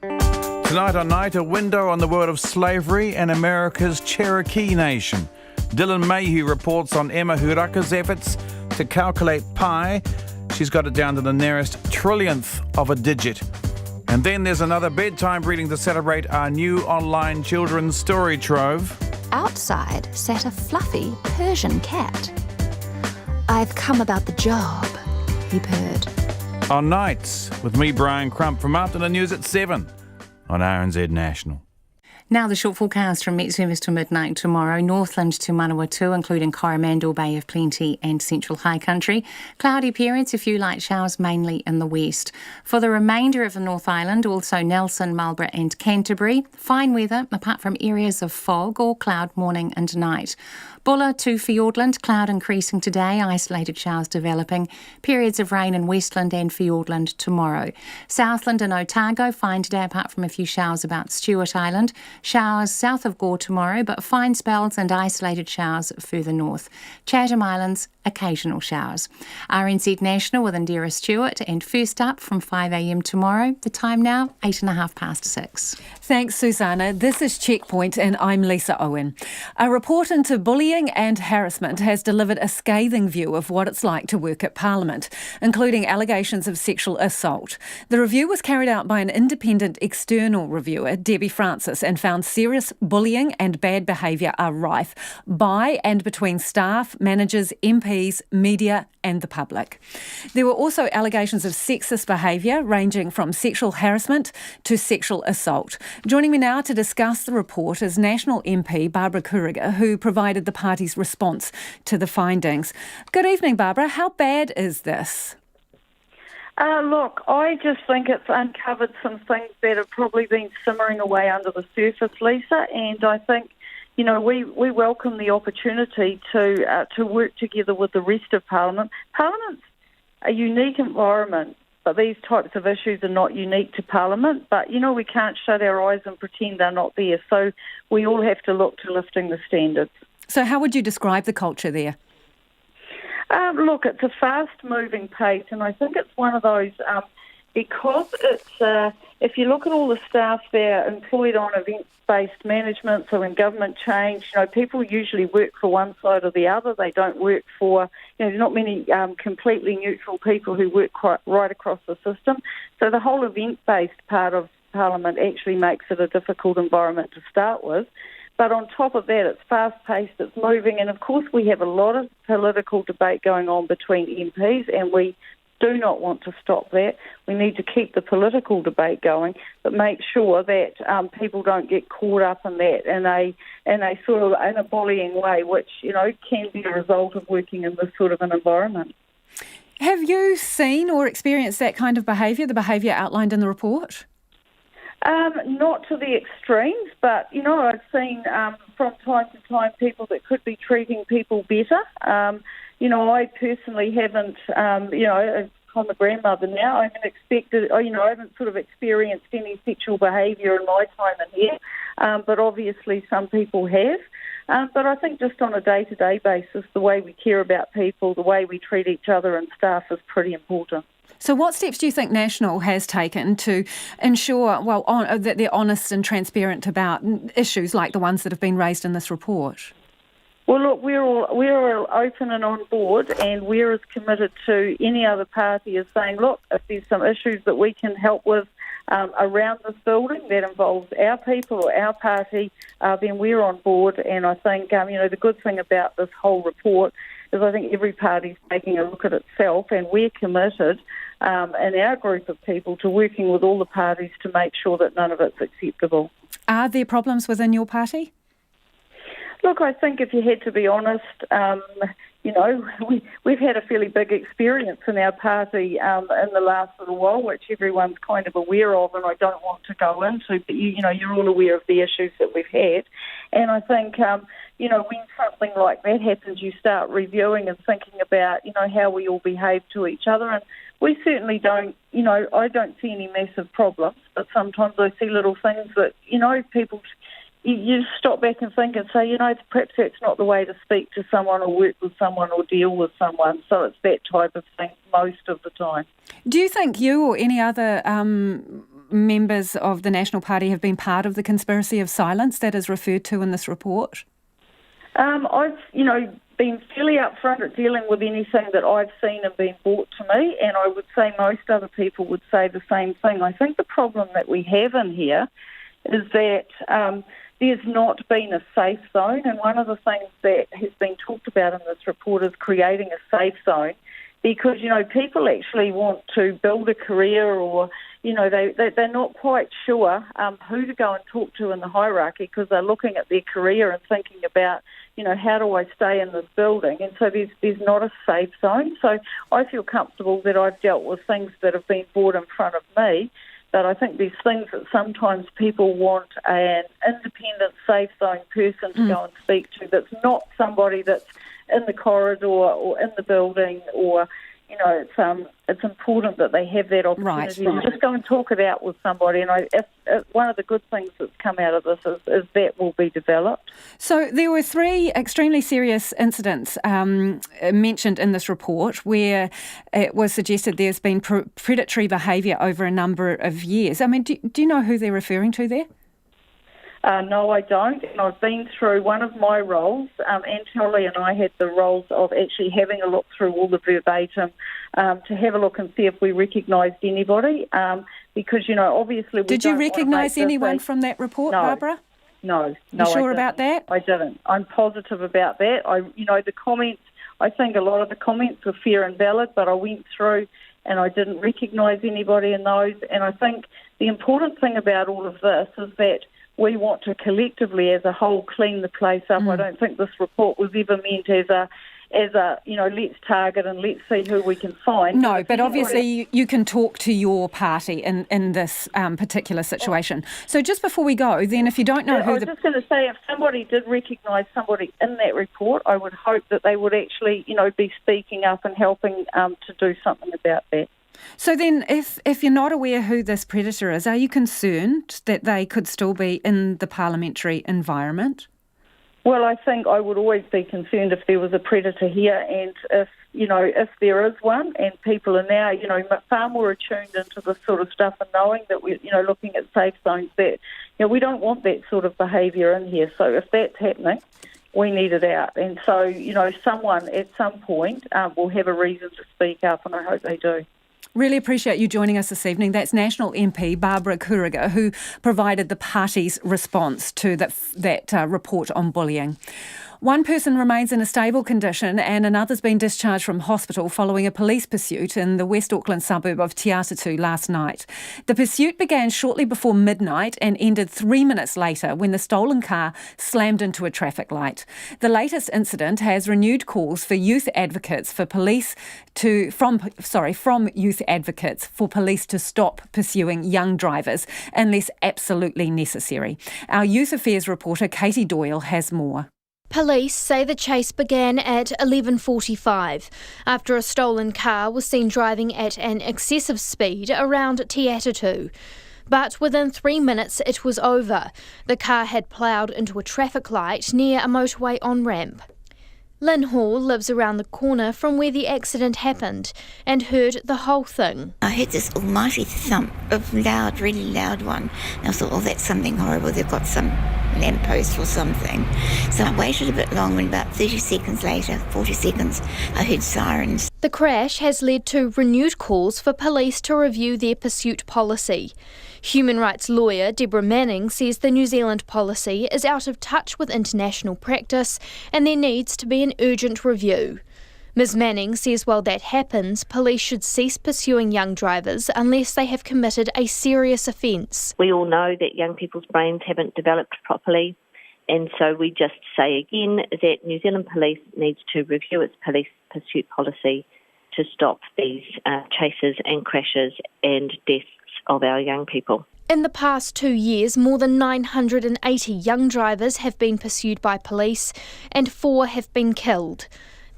Speaker 15: Tonight on Night, a window on the world of slavery and America's Cherokee Nation. Dylan Mayhew reports on Emma Huraka's efforts to calculate pi. She's got it down to the nearest trillionth of a digit. And then there's another bedtime reading to celebrate our new online children's story trove.
Speaker 16: Outside sat a fluffy Persian cat. "I've come about the job," he purred.
Speaker 15: On Nights, with me, Brian Crump, from Afternoon News at 7 on RNZ National.
Speaker 1: Now the short forecast from Met Service to midnight tomorrow. Northland to Manawatu, including Coromandel, Bay of Plenty and Central High Country. Cloudy periods, a few light showers mainly in the west. For the remainder of the North Island, also Nelson, Marlborough and Canterbury. Fine weather, apart from areas of fog or cloud morning and night. Bulla to Fiordland, cloud increasing today, isolated showers developing. Periods of rain in Westland and Fiordland tomorrow. Southland and Otago, fine today apart from a few showers about Stewart Island. Showers south of Gore tomorrow, but fine spells and isolated showers further north. Chatham Islands, occasional showers. RNZ National with Indira Stewart, and first up from 5 a.m. tomorrow. The time now, 6:08.
Speaker 8: Thanks, Susanna. This is Checkpoint and I'm Lisa Owen. A report into bullying and harassment has delivered a scathing view of what it's like to work at Parliament, including allegations of sexual assault. The review was carried out by an independent external reviewer, Debbie Francis, and found serious bullying and bad behaviour are rife by and between staff, managers, MPs, media and the public. There were also allegations of sexist behaviour ranging from sexual harassment to sexual assault. Joining me now to discuss the report is National MP Barbara Kuriger, who provided the party's response to the findings. Good evening, Barbara. How bad is this?
Speaker 10: Look, I just think it's uncovered some things that have probably been simmering away under the surface, Lisa, and I think, you know, we welcome the opportunity to work together with the rest of Parliament. Parliament's a unique environment, but these types of issues are not unique to Parliament. But, you know, we can't shut our eyes and pretend they're not there, so we all have to look to lifting the standards.
Speaker 8: So how would you describe the culture there?
Speaker 10: Look, it's a fast-moving pace, and I think it's one of those, because it's, if you look at all the staff there employed on event-based management, so when government change, you know, people usually work for one side or the other. They don't work for, you know, there's not many completely neutral people who work right across the system. So the whole event-based part of Parliament actually makes it a difficult environment to start with. But on top of that, it's fast-paced, it's moving, and of course we have a lot of political debate going on between MPs, and we do not want to stop that. We need to keep the political debate going, but make sure that people don't get caught up in that in a sort of in a bullying way, which, you know, can be a result of working in this sort of an environment.
Speaker 8: Have you seen or experienced that kind of behaviour, the behaviour outlined in the report?
Speaker 10: Not to the extremes, but, you know, I've seen from time to time people that could be treating people better. You know, I personally haven't, you know, I'm a grandmother now. I haven't sort of experienced any sexual behaviour in my time in here, but obviously some people have. But I think just on a day-to-day basis, the way we care about people, the way we treat each other and staff is pretty important.
Speaker 8: So what steps do you think National has taken to ensure, that they're honest and transparent about issues like the ones that have been raised in this report?
Speaker 10: Well, look, we're all open and on board, and we're as committed to any other party as saying, look, if there's some issues that we can help with around this building that involves our people or our party, then we're on board. And I think, you know, the good thing about this whole report is I think every party's taking a look at itself, and we're committed in our group of people to working with all the parties to make sure that none of it's acceptable.
Speaker 8: Are there problems within your party?
Speaker 10: Look, I think if you had to be honest, you know, we've had a fairly big experience in our party in the last little while, which everyone's kind of aware of, and I don't want to go into, but you know, you're all aware of the issues that we've had. And I think, you know, when something like that happens, you start reviewing and thinking about, you know, how we all behave to each other. And we certainly don't, you know, I don't see any massive problems, but sometimes I see little things that, you know, people, you just stop back and think and say, you know, perhaps that's not the way to speak to someone or work with someone or deal with someone. So it's that type of thing most of the time.
Speaker 8: Do you think you or any other members of the National Party have been part of the conspiracy of silence that is referred to in this report?
Speaker 10: I've, you know, been fairly upfront at dealing with anything that I've seen and been brought to me, and I would say most other people would say the same thing. I think the problem that we have in here is that there's not been a safe zone, and one of the things that has been talked about in this report is creating a safe zone, because, you know, people actually want to build a career, or, you know, they're not quite sure who to go and talk to in the hierarchy, because they're looking at their career and thinking about, you know, how do I stay in this building? And so there's not a safe zone. So I feel comfortable that I've dealt with things that have been brought in front of me. But I think there's things that sometimes people want an independent, safe zone person to go and speak to that's not somebody that's in the corridor or in the building or, it's important that they have that opportunity to just go and talk it out with somebody. And if one of the good things that's come out of this is that will be developed.
Speaker 8: So there were 3 extremely serious incidents mentioned in this report where it was suggested there's been predatory behaviour over a number of years. I mean, do you know who they're referring to there?
Speaker 10: No, I don't. And I've been through one of my roles. Anne Tolley and I had the roles of actually having a look through all the verbatim to have a look and see if we recognised anybody. Because, obviously...
Speaker 8: Did you recognise anyone from that report, Barbara?
Speaker 10: No.
Speaker 8: You sure about that?
Speaker 10: I didn't. I'm positive about that. The comments, I think a lot of the comments were fair and valid, but I went through and I didn't recognise anybody in those. And I think the important thing about all of this is that we want to collectively, as a whole, clean the place up. I don't think this report was ever meant as a let's target and let's see who we can find.
Speaker 8: No, but obviously you can talk to your party in this particular situation. So just before we go, then, if you don't know who
Speaker 10: I was just going to say, if somebody did recognise somebody in that report, I would hope that they would actually, be speaking up and helping to do something about that.
Speaker 8: So then, if you're not aware who this predator is, are you concerned that they could still be in the parliamentary environment?
Speaker 10: Well, I think I would always be concerned if there was a predator here, and if there is one, and people are now, far more attuned into this sort of stuff and knowing that we're, looking at safe zones, that, we don't want that sort of behaviour in here. So if that's happening, we need it out. And so, someone at some point will have a reason to speak up, and I hope they do.
Speaker 8: Really appreciate you joining us this evening. That's National MP Barbara Kuriga, who provided the party's response to that report on bullying. One person remains in a stable condition and another's been discharged from hospital following a police pursuit in the West Auckland suburb of Te Atatu last night. The pursuit began shortly before midnight and ended 3 minutes later when the stolen car slammed into a traffic light. The latest incident has renewed calls for youth advocates for police from youth advocates for police to stop pursuing young drivers unless absolutely necessary. Our Youth Affairs reporter Katie Doyle has more.
Speaker 13: Police say the chase began at 11:45 after a stolen car was seen driving at an excessive speed around Te Atatu. But within 3 minutes it was over. The car had ploughed into a traffic light near a motorway on-ramp. Lynn Hall lives around the corner from where the accident happened and heard the whole thing.
Speaker 17: I heard this almighty thump, a loud, really loud one. And I thought, that's something horrible. They've got some lamppost or something. So I waited a bit longer, and about 30 seconds later, 40 seconds, I heard sirens.
Speaker 13: The crash has led to renewed calls for police to review their pursuit policy. Human rights lawyer Deborah Manning says the New Zealand policy is out of touch with international practice and there needs to be an urgent review. Ms Manning says while that happens, police should cease pursuing young drivers unless they have committed a serious offence.
Speaker 14: We all know that young people's brains haven't developed properly, and so we just say again that New Zealand Police needs to review its police pursuit policy to stop these chases and crashes and deaths of our young people.
Speaker 13: In the past 2 years, more than 980 young drivers have been pursued by police and 4 have been killed.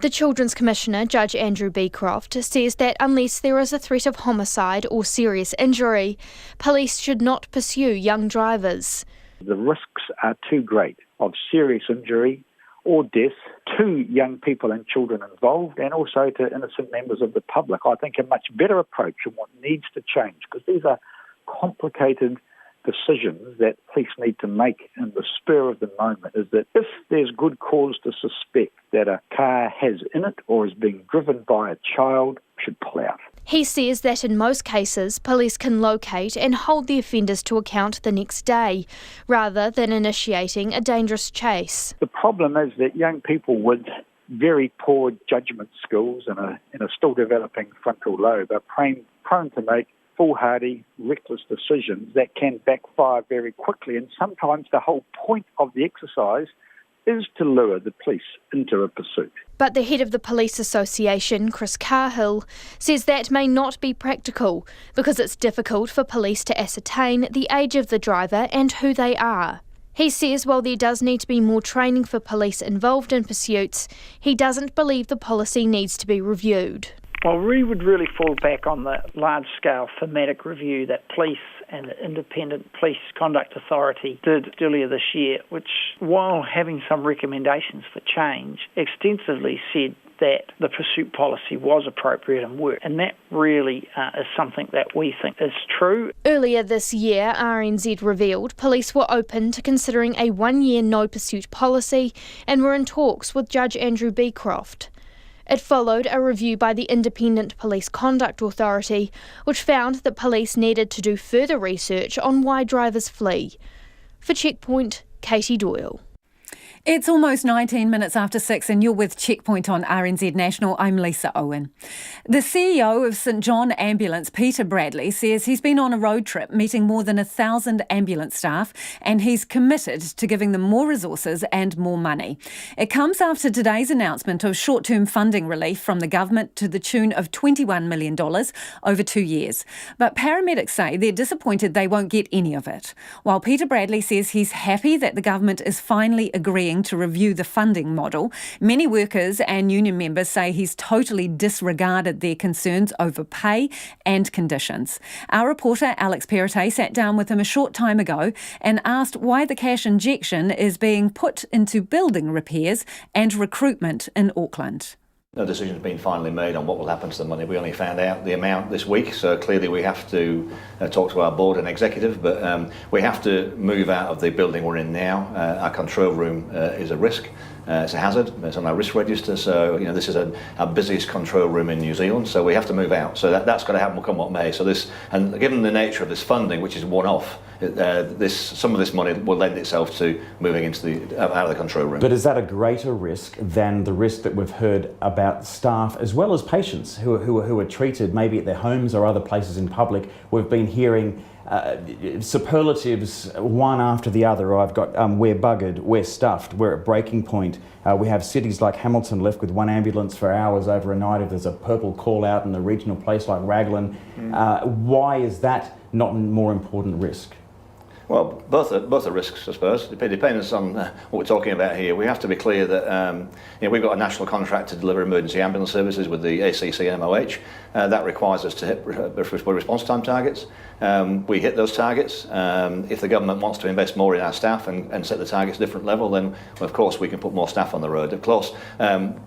Speaker 13: The Children's Commissioner, Judge Andrew Beecroft, says that unless there is a threat of homicide or serious injury, police should not pursue young drivers.
Speaker 18: The risks are too great of serious injury or death to young people and children involved, and also to innocent members of the public. I think a much better approach, and what needs to change, because these are complicated decisions that police need to make in the spur of the moment, is that if there's good cause to suspect that a car has in it or is being driven by a child, should pull out.
Speaker 13: He says that in most cases, police can locate and hold the offenders to account the next day, rather than initiating a dangerous chase.
Speaker 18: The problem is that young people with very poor judgment skills and a still developing frontal lobe are prone to make foolhardy, reckless decisions that can backfire very quickly. And sometimes the whole point of the exercise is to lure the police into a pursuit.
Speaker 13: But the head of the Police Association, Chris Cahill, says that may not be practical because it's difficult for police to ascertain the age of the driver and who they are. He says while there does need to be more training for police involved in pursuits, he doesn't believe the policy needs to be reviewed.
Speaker 2: Well, we would really fall back on the large-scale thematic review that police and the Independent Police Conduct Authority did earlier this year, which, while having some recommendations for change, extensively said that the pursuit policy was appropriate and worked. And that really is something that we think is true.
Speaker 13: Earlier this year, RNZ revealed police were open to considering a 1-year no pursuit policy and were in talks with Judge Andrew Beecroft. It followed a review by the Independent Police Conduct Authority, which found that police needed to do further research on why drivers flee. For Checkpoint, Katie Doyle.
Speaker 8: It's almost 19 minutes after 6 and you're with Checkpoint on RNZ National. I'm Lisa Owen. The CEO of St John Ambulance, Peter Bradley, says he's been on a road trip meeting more than 1,000 ambulance staff and he's committed to giving them more resources and more money. It comes after today's announcement of short-term funding relief from the government to the tune of $21 million over 2 years. But paramedics say they're disappointed they won't get any of it. While Peter Bradley says he's happy that the government is finally agreeing to review the funding model, many workers and union members say he's totally disregarded their concerns over pay and conditions. Our reporter Alex Perrottet sat down with him a short time ago and asked why the cash injection is being put into building repairs and recruitment in Auckland.
Speaker 4: No decision's been finally made on what will happen to the money. We only found out the amount this week, so clearly we have to talk to our board and executive, but we have to move out of the building we're in now. Our control room is a risk. It's a hazard. It's on our risk register, so this is our busiest control room in New Zealand, so we have to move out. So that's got to happen, come what may. So this, and given the nature of this funding, which is one-off, some of this money will lend itself to moving into out of the control room.
Speaker 19: But is that a greater risk than the risk that we've heard about staff as well as patients who are treated maybe at their homes or other places in public? We've been hearing superlatives one after the other. I've got we're buggered, we're stuffed, we're at breaking point. We have cities like Hamilton left with one ambulance for hours over a night if there's a purple call out in a regional place like Raglan. Why is that not a more important risk?
Speaker 4: Well, both are risks, I suppose. It depends on what we're talking about here. We have to be clear that we've got a national contract to deliver emergency ambulance services with the ACC and MOH. That requires us to hit response time targets. We hit those targets. If the government wants to invest more in our staff and set the targets at a different level, then of course we can put more staff on the road. Of course,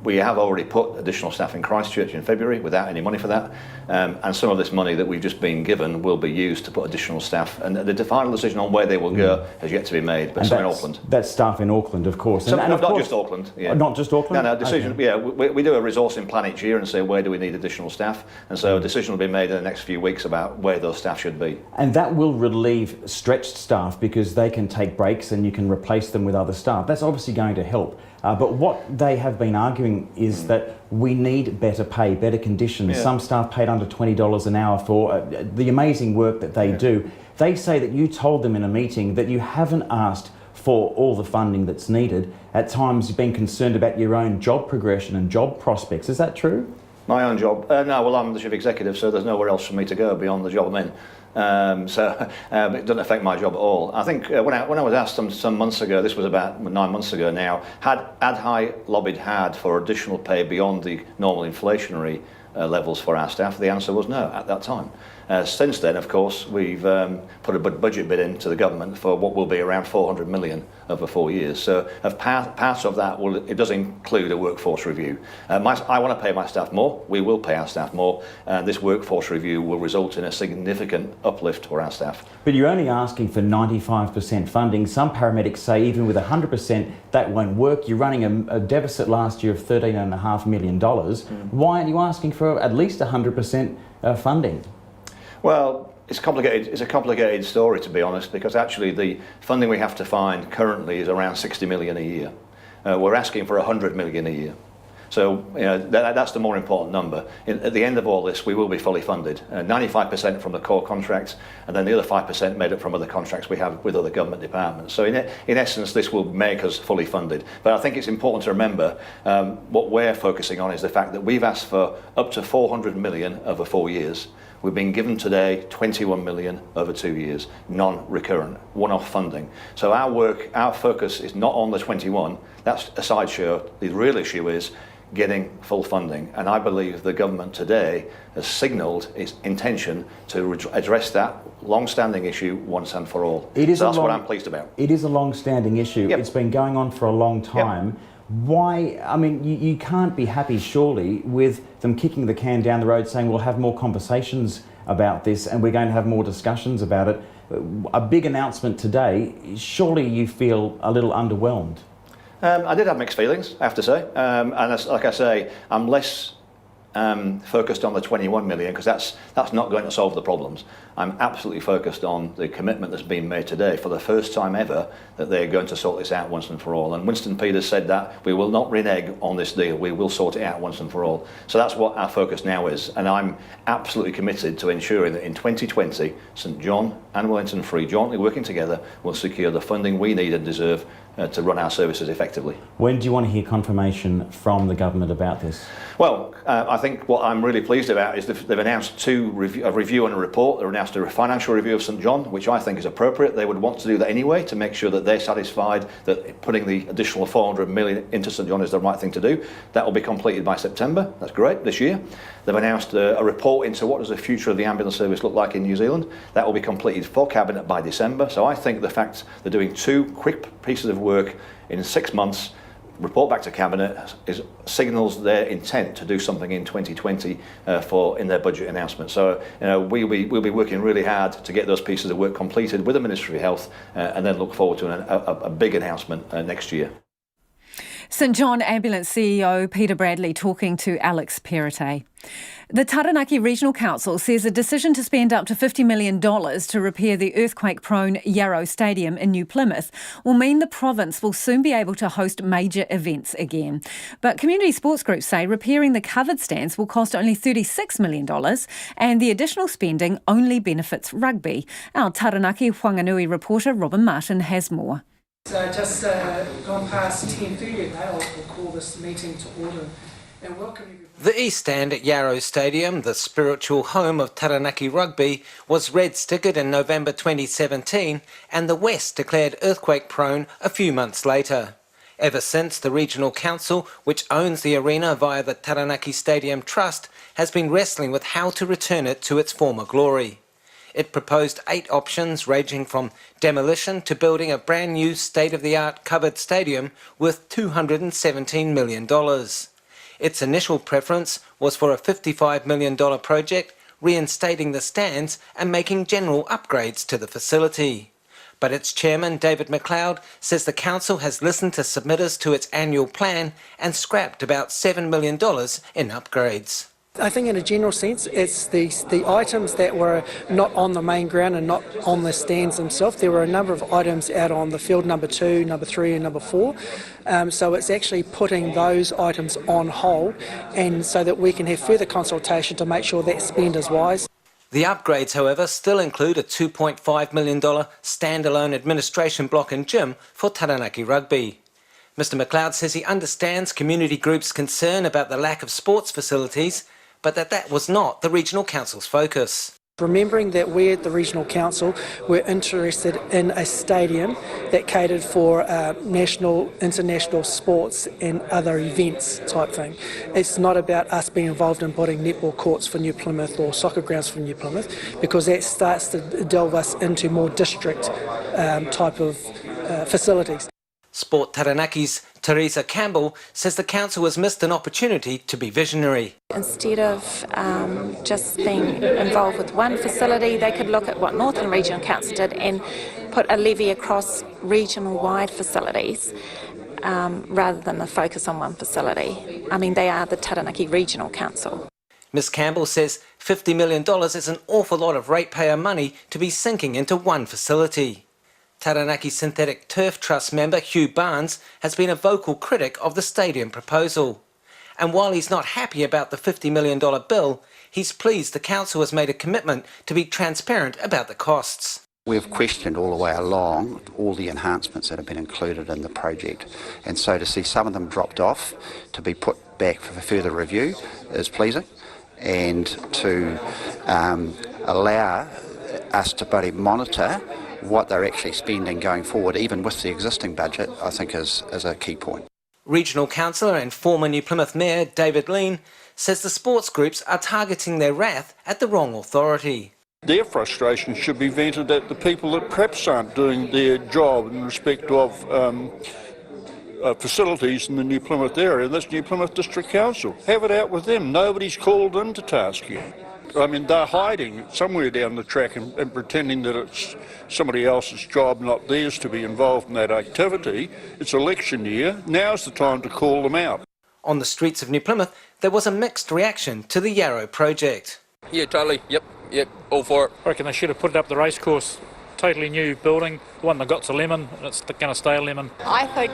Speaker 4: we have already put additional staff in Christchurch in February without any money for that. And some of this money that we've just been given will be used to put additional staff. And the final decision on where they will go has yet to be made, but some in Auckland.
Speaker 19: That's staff in Auckland, of course.
Speaker 4: And not just Auckland. Yeah.
Speaker 19: Not just Auckland?
Speaker 4: No, decision. Okay. Yeah, we do a resourcing plan each year and say where do we need additional staff, and so a decision will be made in the next few weeks about where those staff should be.
Speaker 19: And that will relieve stretched staff because they can take breaks and you can replace them with other staff. That's obviously going to help. But what they have been arguing is that we need better pay, better conditions. Yeah. Some staff paid under $20 an hour for the amazing work that they do. They say that you told them in a meeting that you haven't asked for all the funding that's needed. At times you've been concerned about your own job progression and job prospects. Is that true?
Speaker 4: My own job? No, well, I'm the chief executive, so there's nowhere else for me to go beyond the job I'm in. So it doesn't affect my job at all. I think when I was asked some months ago, this was about 9 months ago now, had I lobbied hard for additional pay beyond the normal inflationary levels for our staff? The answer was no at that time. Since then, of course, we've put a budget bid into the government for what will be around $400 million over 4 years. So part of that, it does include a workforce review. I want to pay my staff more. We will pay our staff more. This workforce review will result in a significant uplift for our staff.
Speaker 19: But you're only asking for 95% funding. Some paramedics say even with 100% that won't work. You're running a deficit last year of $13.5 million. Why aren't you asking for at least 100% funding?
Speaker 4: Well, it's complicated. It's a complicated story, to be honest, because actually the funding we have to find currently is around $60 million a year. We're asking for $100 million a year. So that's the more important number. At the end of all this, we will be fully funded. 95% from the core contracts, and then the other 5% made up from other contracts we have with other government departments. So in essence, this will make us fully funded. But I think it's important to remember what we're focusing on is the fact that we've asked for up to $400 million over 4 years. We've been given today 21 million over 2 years, non-recurrent, one-off funding. So our focus is not on the 21, that's a sideshow. The real issue is getting full funding. And I believe the government today has signalled its intention to address that long-standing issue once and for all. So that's what I'm pleased about.
Speaker 19: It is a long-standing issue.
Speaker 4: Yep.
Speaker 19: It's been going on for a long time. Yep. Why, I mean, you can't be happy, surely, with them kicking the can down the road saying we'll have more conversations about this and we're going to have more discussions about it. A big announcement today, surely you feel a little underwhelmed.
Speaker 4: I did have mixed feelings, I have to say. And like I say, I'm less focused on the 21 million because that's not going to solve the problems. I'm absolutely focused on the commitment that's been made today for the first time ever that they're going to sort this out once and for all. And Winston Peters said that we will not renege on this deal. We will sort it out once and for all. So that's what our focus now is. And I'm absolutely committed to ensuring that in 2020, St John and Wellington Free, jointly working together, will secure the funding we need and deserve to run our services effectively.
Speaker 19: When do you want to hear confirmation from the government about this?
Speaker 4: Well, I think what I'm really pleased about is they've announced a review and a report. They've announced a financial review of St John, which I think is appropriate. They would want to do that anyway to make sure that they're satisfied that putting the additional 400 million into St John is the right thing to do. That will be completed by September. That's great, this year. They've announced a report into what does the future of the ambulance service look like in New Zealand. That will be completed for Cabinet by December. So I think the fact they're doing 2 quick pieces of work in 6 months, report back to Cabinet, signals their intent to do something in 2020 in their budget announcement. So we'll be working really hard to get those pieces of work completed with the Ministry of Health and then look forward to a big announcement next year.
Speaker 8: St John Ambulance CEO Peter Bradley talking to Alex Perrottet. The Taranaki Regional Council says a decision to spend up to $50 million to repair the earthquake-prone Yarrow Stadium in New Plymouth will mean the province will soon be able to host major events again. But community sports groups say repairing the covered stands will cost only $36 million and the additional spending only benefits rugby. Our Taranaki Whanganui reporter Robin Martin has more.
Speaker 6: Just gone past 10:30 now, we'll call this meeting to order and welcome you.
Speaker 11: The east stand at Yarrow Stadium, the spiritual home of Taranaki Rugby, was red-stickered in November 2017 and the west declared earthquake-prone a few months later. Ever since, the Regional Council, which owns the arena via the Taranaki Stadium Trust, has been wrestling with how to return it to its former glory. It proposed 8 options ranging from demolition to building a brand new state-of-the-art covered stadium worth $217 million. Its initial preference was for a $55 million project, reinstating the stands and making general upgrades to the facility. But its chairman, David McLeod, says the council has listened to submitters to its annual plan and scrapped about $7 million in upgrades.
Speaker 6: I think in a general sense, it's the items that were not on the main ground and not on the stands themselves. There were a number of items out on the field, number 2, number 3 and number 4. So it's actually putting those items on hold and so that we can have further consultation to make sure that spend is wise.
Speaker 11: The upgrades, however, still include a $2.5 million standalone administration block and gym for Taranaki Rugby. Mr McLeod says he understands community groups' concern about the lack of sports facilities, but that was not the Regional Council's focus.
Speaker 6: Remembering that we at the Regional Council were interested in a stadium that catered for national, international sports and other events type thing. It's not about us being involved in putting netball courts for New Plymouth or soccer grounds for New Plymouth, because that starts to delve us into more district type of facilities.
Speaker 11: Sport Taranaki's Teresa Campbell says the council has missed an opportunity to be visionary.
Speaker 20: Instead of just being involved with one facility, they could look at what Northern Regional Council did and put a levy across regional-wide facilities rather than the focus on one facility. I mean, they are the Taranaki Regional Council.
Speaker 11: Ms Campbell says $50 million is an awful lot of ratepayer money to be sinking into one facility. Taranaki Synthetic Turf Trust member Hugh Barnes has been a vocal critic of the stadium proposal. And while he's not happy about the $50 million bill, he's pleased the council has made a commitment to be transparent about the costs.
Speaker 24: We've questioned all the way along all the enhancements that have been included in the project, and so to see some of them dropped off to be put back for further review is pleasing. and to allow us to buddy monitor what they're actually spending going forward, even with the existing budget, I think is a key point.
Speaker 11: Regional Councillor and former New Plymouth Mayor David Lean says the sports groups are targeting their wrath at the wrong authority.
Speaker 5: Their frustration should be vented at the people that perhaps aren't doing their job in respect of facilities in the New Plymouth area. That's New Plymouth District Council. Have it out with them. Nobody's called in to task yet. I mean, they're hiding somewhere down the track and pretending that it's somebody else's job, not theirs, to be involved in that activity. It's election year. Now's the time to call them out.
Speaker 11: On the streets of New Plymouth, there was a mixed reaction to the Yarrow project.
Speaker 21: Yeah, totally. Yep, all for it.
Speaker 22: I reckon they should have put it up the racecourse. Totally new building. The one that got's a lemon, and it's going to stay a lemon.
Speaker 23: I think,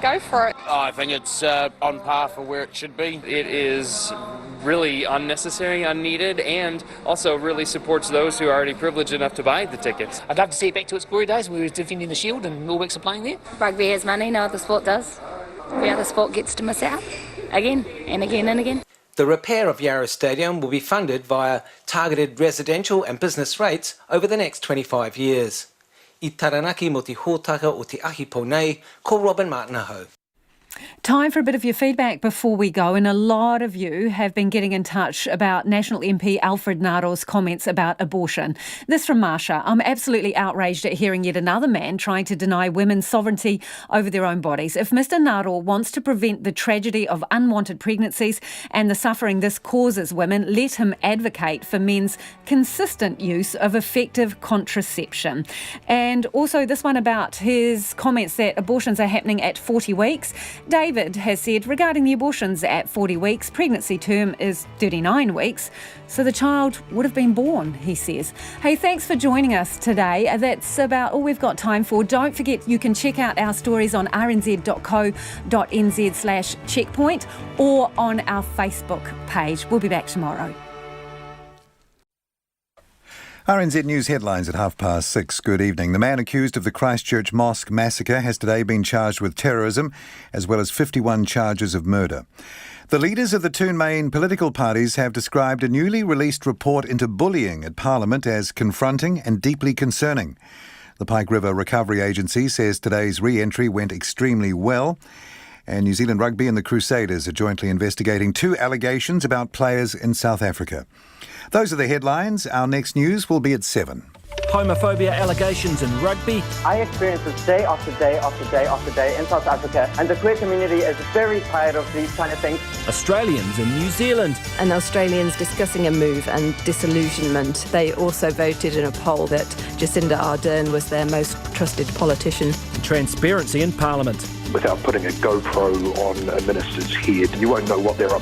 Speaker 23: go for it.
Speaker 25: I think it's on par for where it should be. It is really unnecessary, unneeded, and also really supports those who are already privileged enough to buy the tickets.
Speaker 26: I'd love to see it back to its glory days when we were defending the Shield and All Blacks are playing there.
Speaker 23: Rugby has money, no other sport does. The other sport gets to miss out again and again and again.
Speaker 11: The repair of Yarrow Stadium will be funded via targeted residential and business rates over the next 25 years. I Taranaki mo te hōtaka o te ahi pou nei, ko Robin Martin-aho.
Speaker 8: Time for a bit of your feedback before we go, and a lot of you have been getting in touch about National MP Alfred Naro's comments about abortion. This from Marsha. I'm absolutely outraged at hearing yet another man trying to deny women's sovereignty over their own bodies. If Mr Naro wants to prevent the tragedy of unwanted pregnancies and the suffering this causes women, let him advocate for men's consistent use of effective contraception. And also this one about his comments that abortions are happening at 40 weeks. David has said regarding the abortions at 40 weeks, pregnancy term is 39 weeks, so the child would have been born, he says. Hey, thanks for joining us today. That's about all we've got time for. Don't forget you can check out our stories on rnz.co.nz/checkpoint or on our Facebook page. We'll be back tomorrow.
Speaker 27: RNZ News headlines at 6:30. Good evening. The man accused of the Christchurch mosque massacre has today been charged with terrorism, as well as 51 charges of murder. The leaders of the two main political parties have described a newly released report into bullying at Parliament as confronting and deeply concerning. The Pike River Recovery Agency says today's re-entry went extremely well. And New Zealand Rugby and the Crusaders are jointly investigating two allegations about players in South Africa. Those are the headlines. Our next news will be at 7.
Speaker 28: Homophobia allegations in rugby.
Speaker 29: I experience this day after day after day after day in South Africa, and the queer community is very tired of these kind of things.
Speaker 28: Australians in New Zealand.
Speaker 30: And Australians discussing a move and disillusionment. They also voted in a poll that Jacinda Ardern was their most trusted politician.
Speaker 28: Transparency in Parliament.
Speaker 31: Without putting a GoPro on a minister's head, you won't know what they're up to.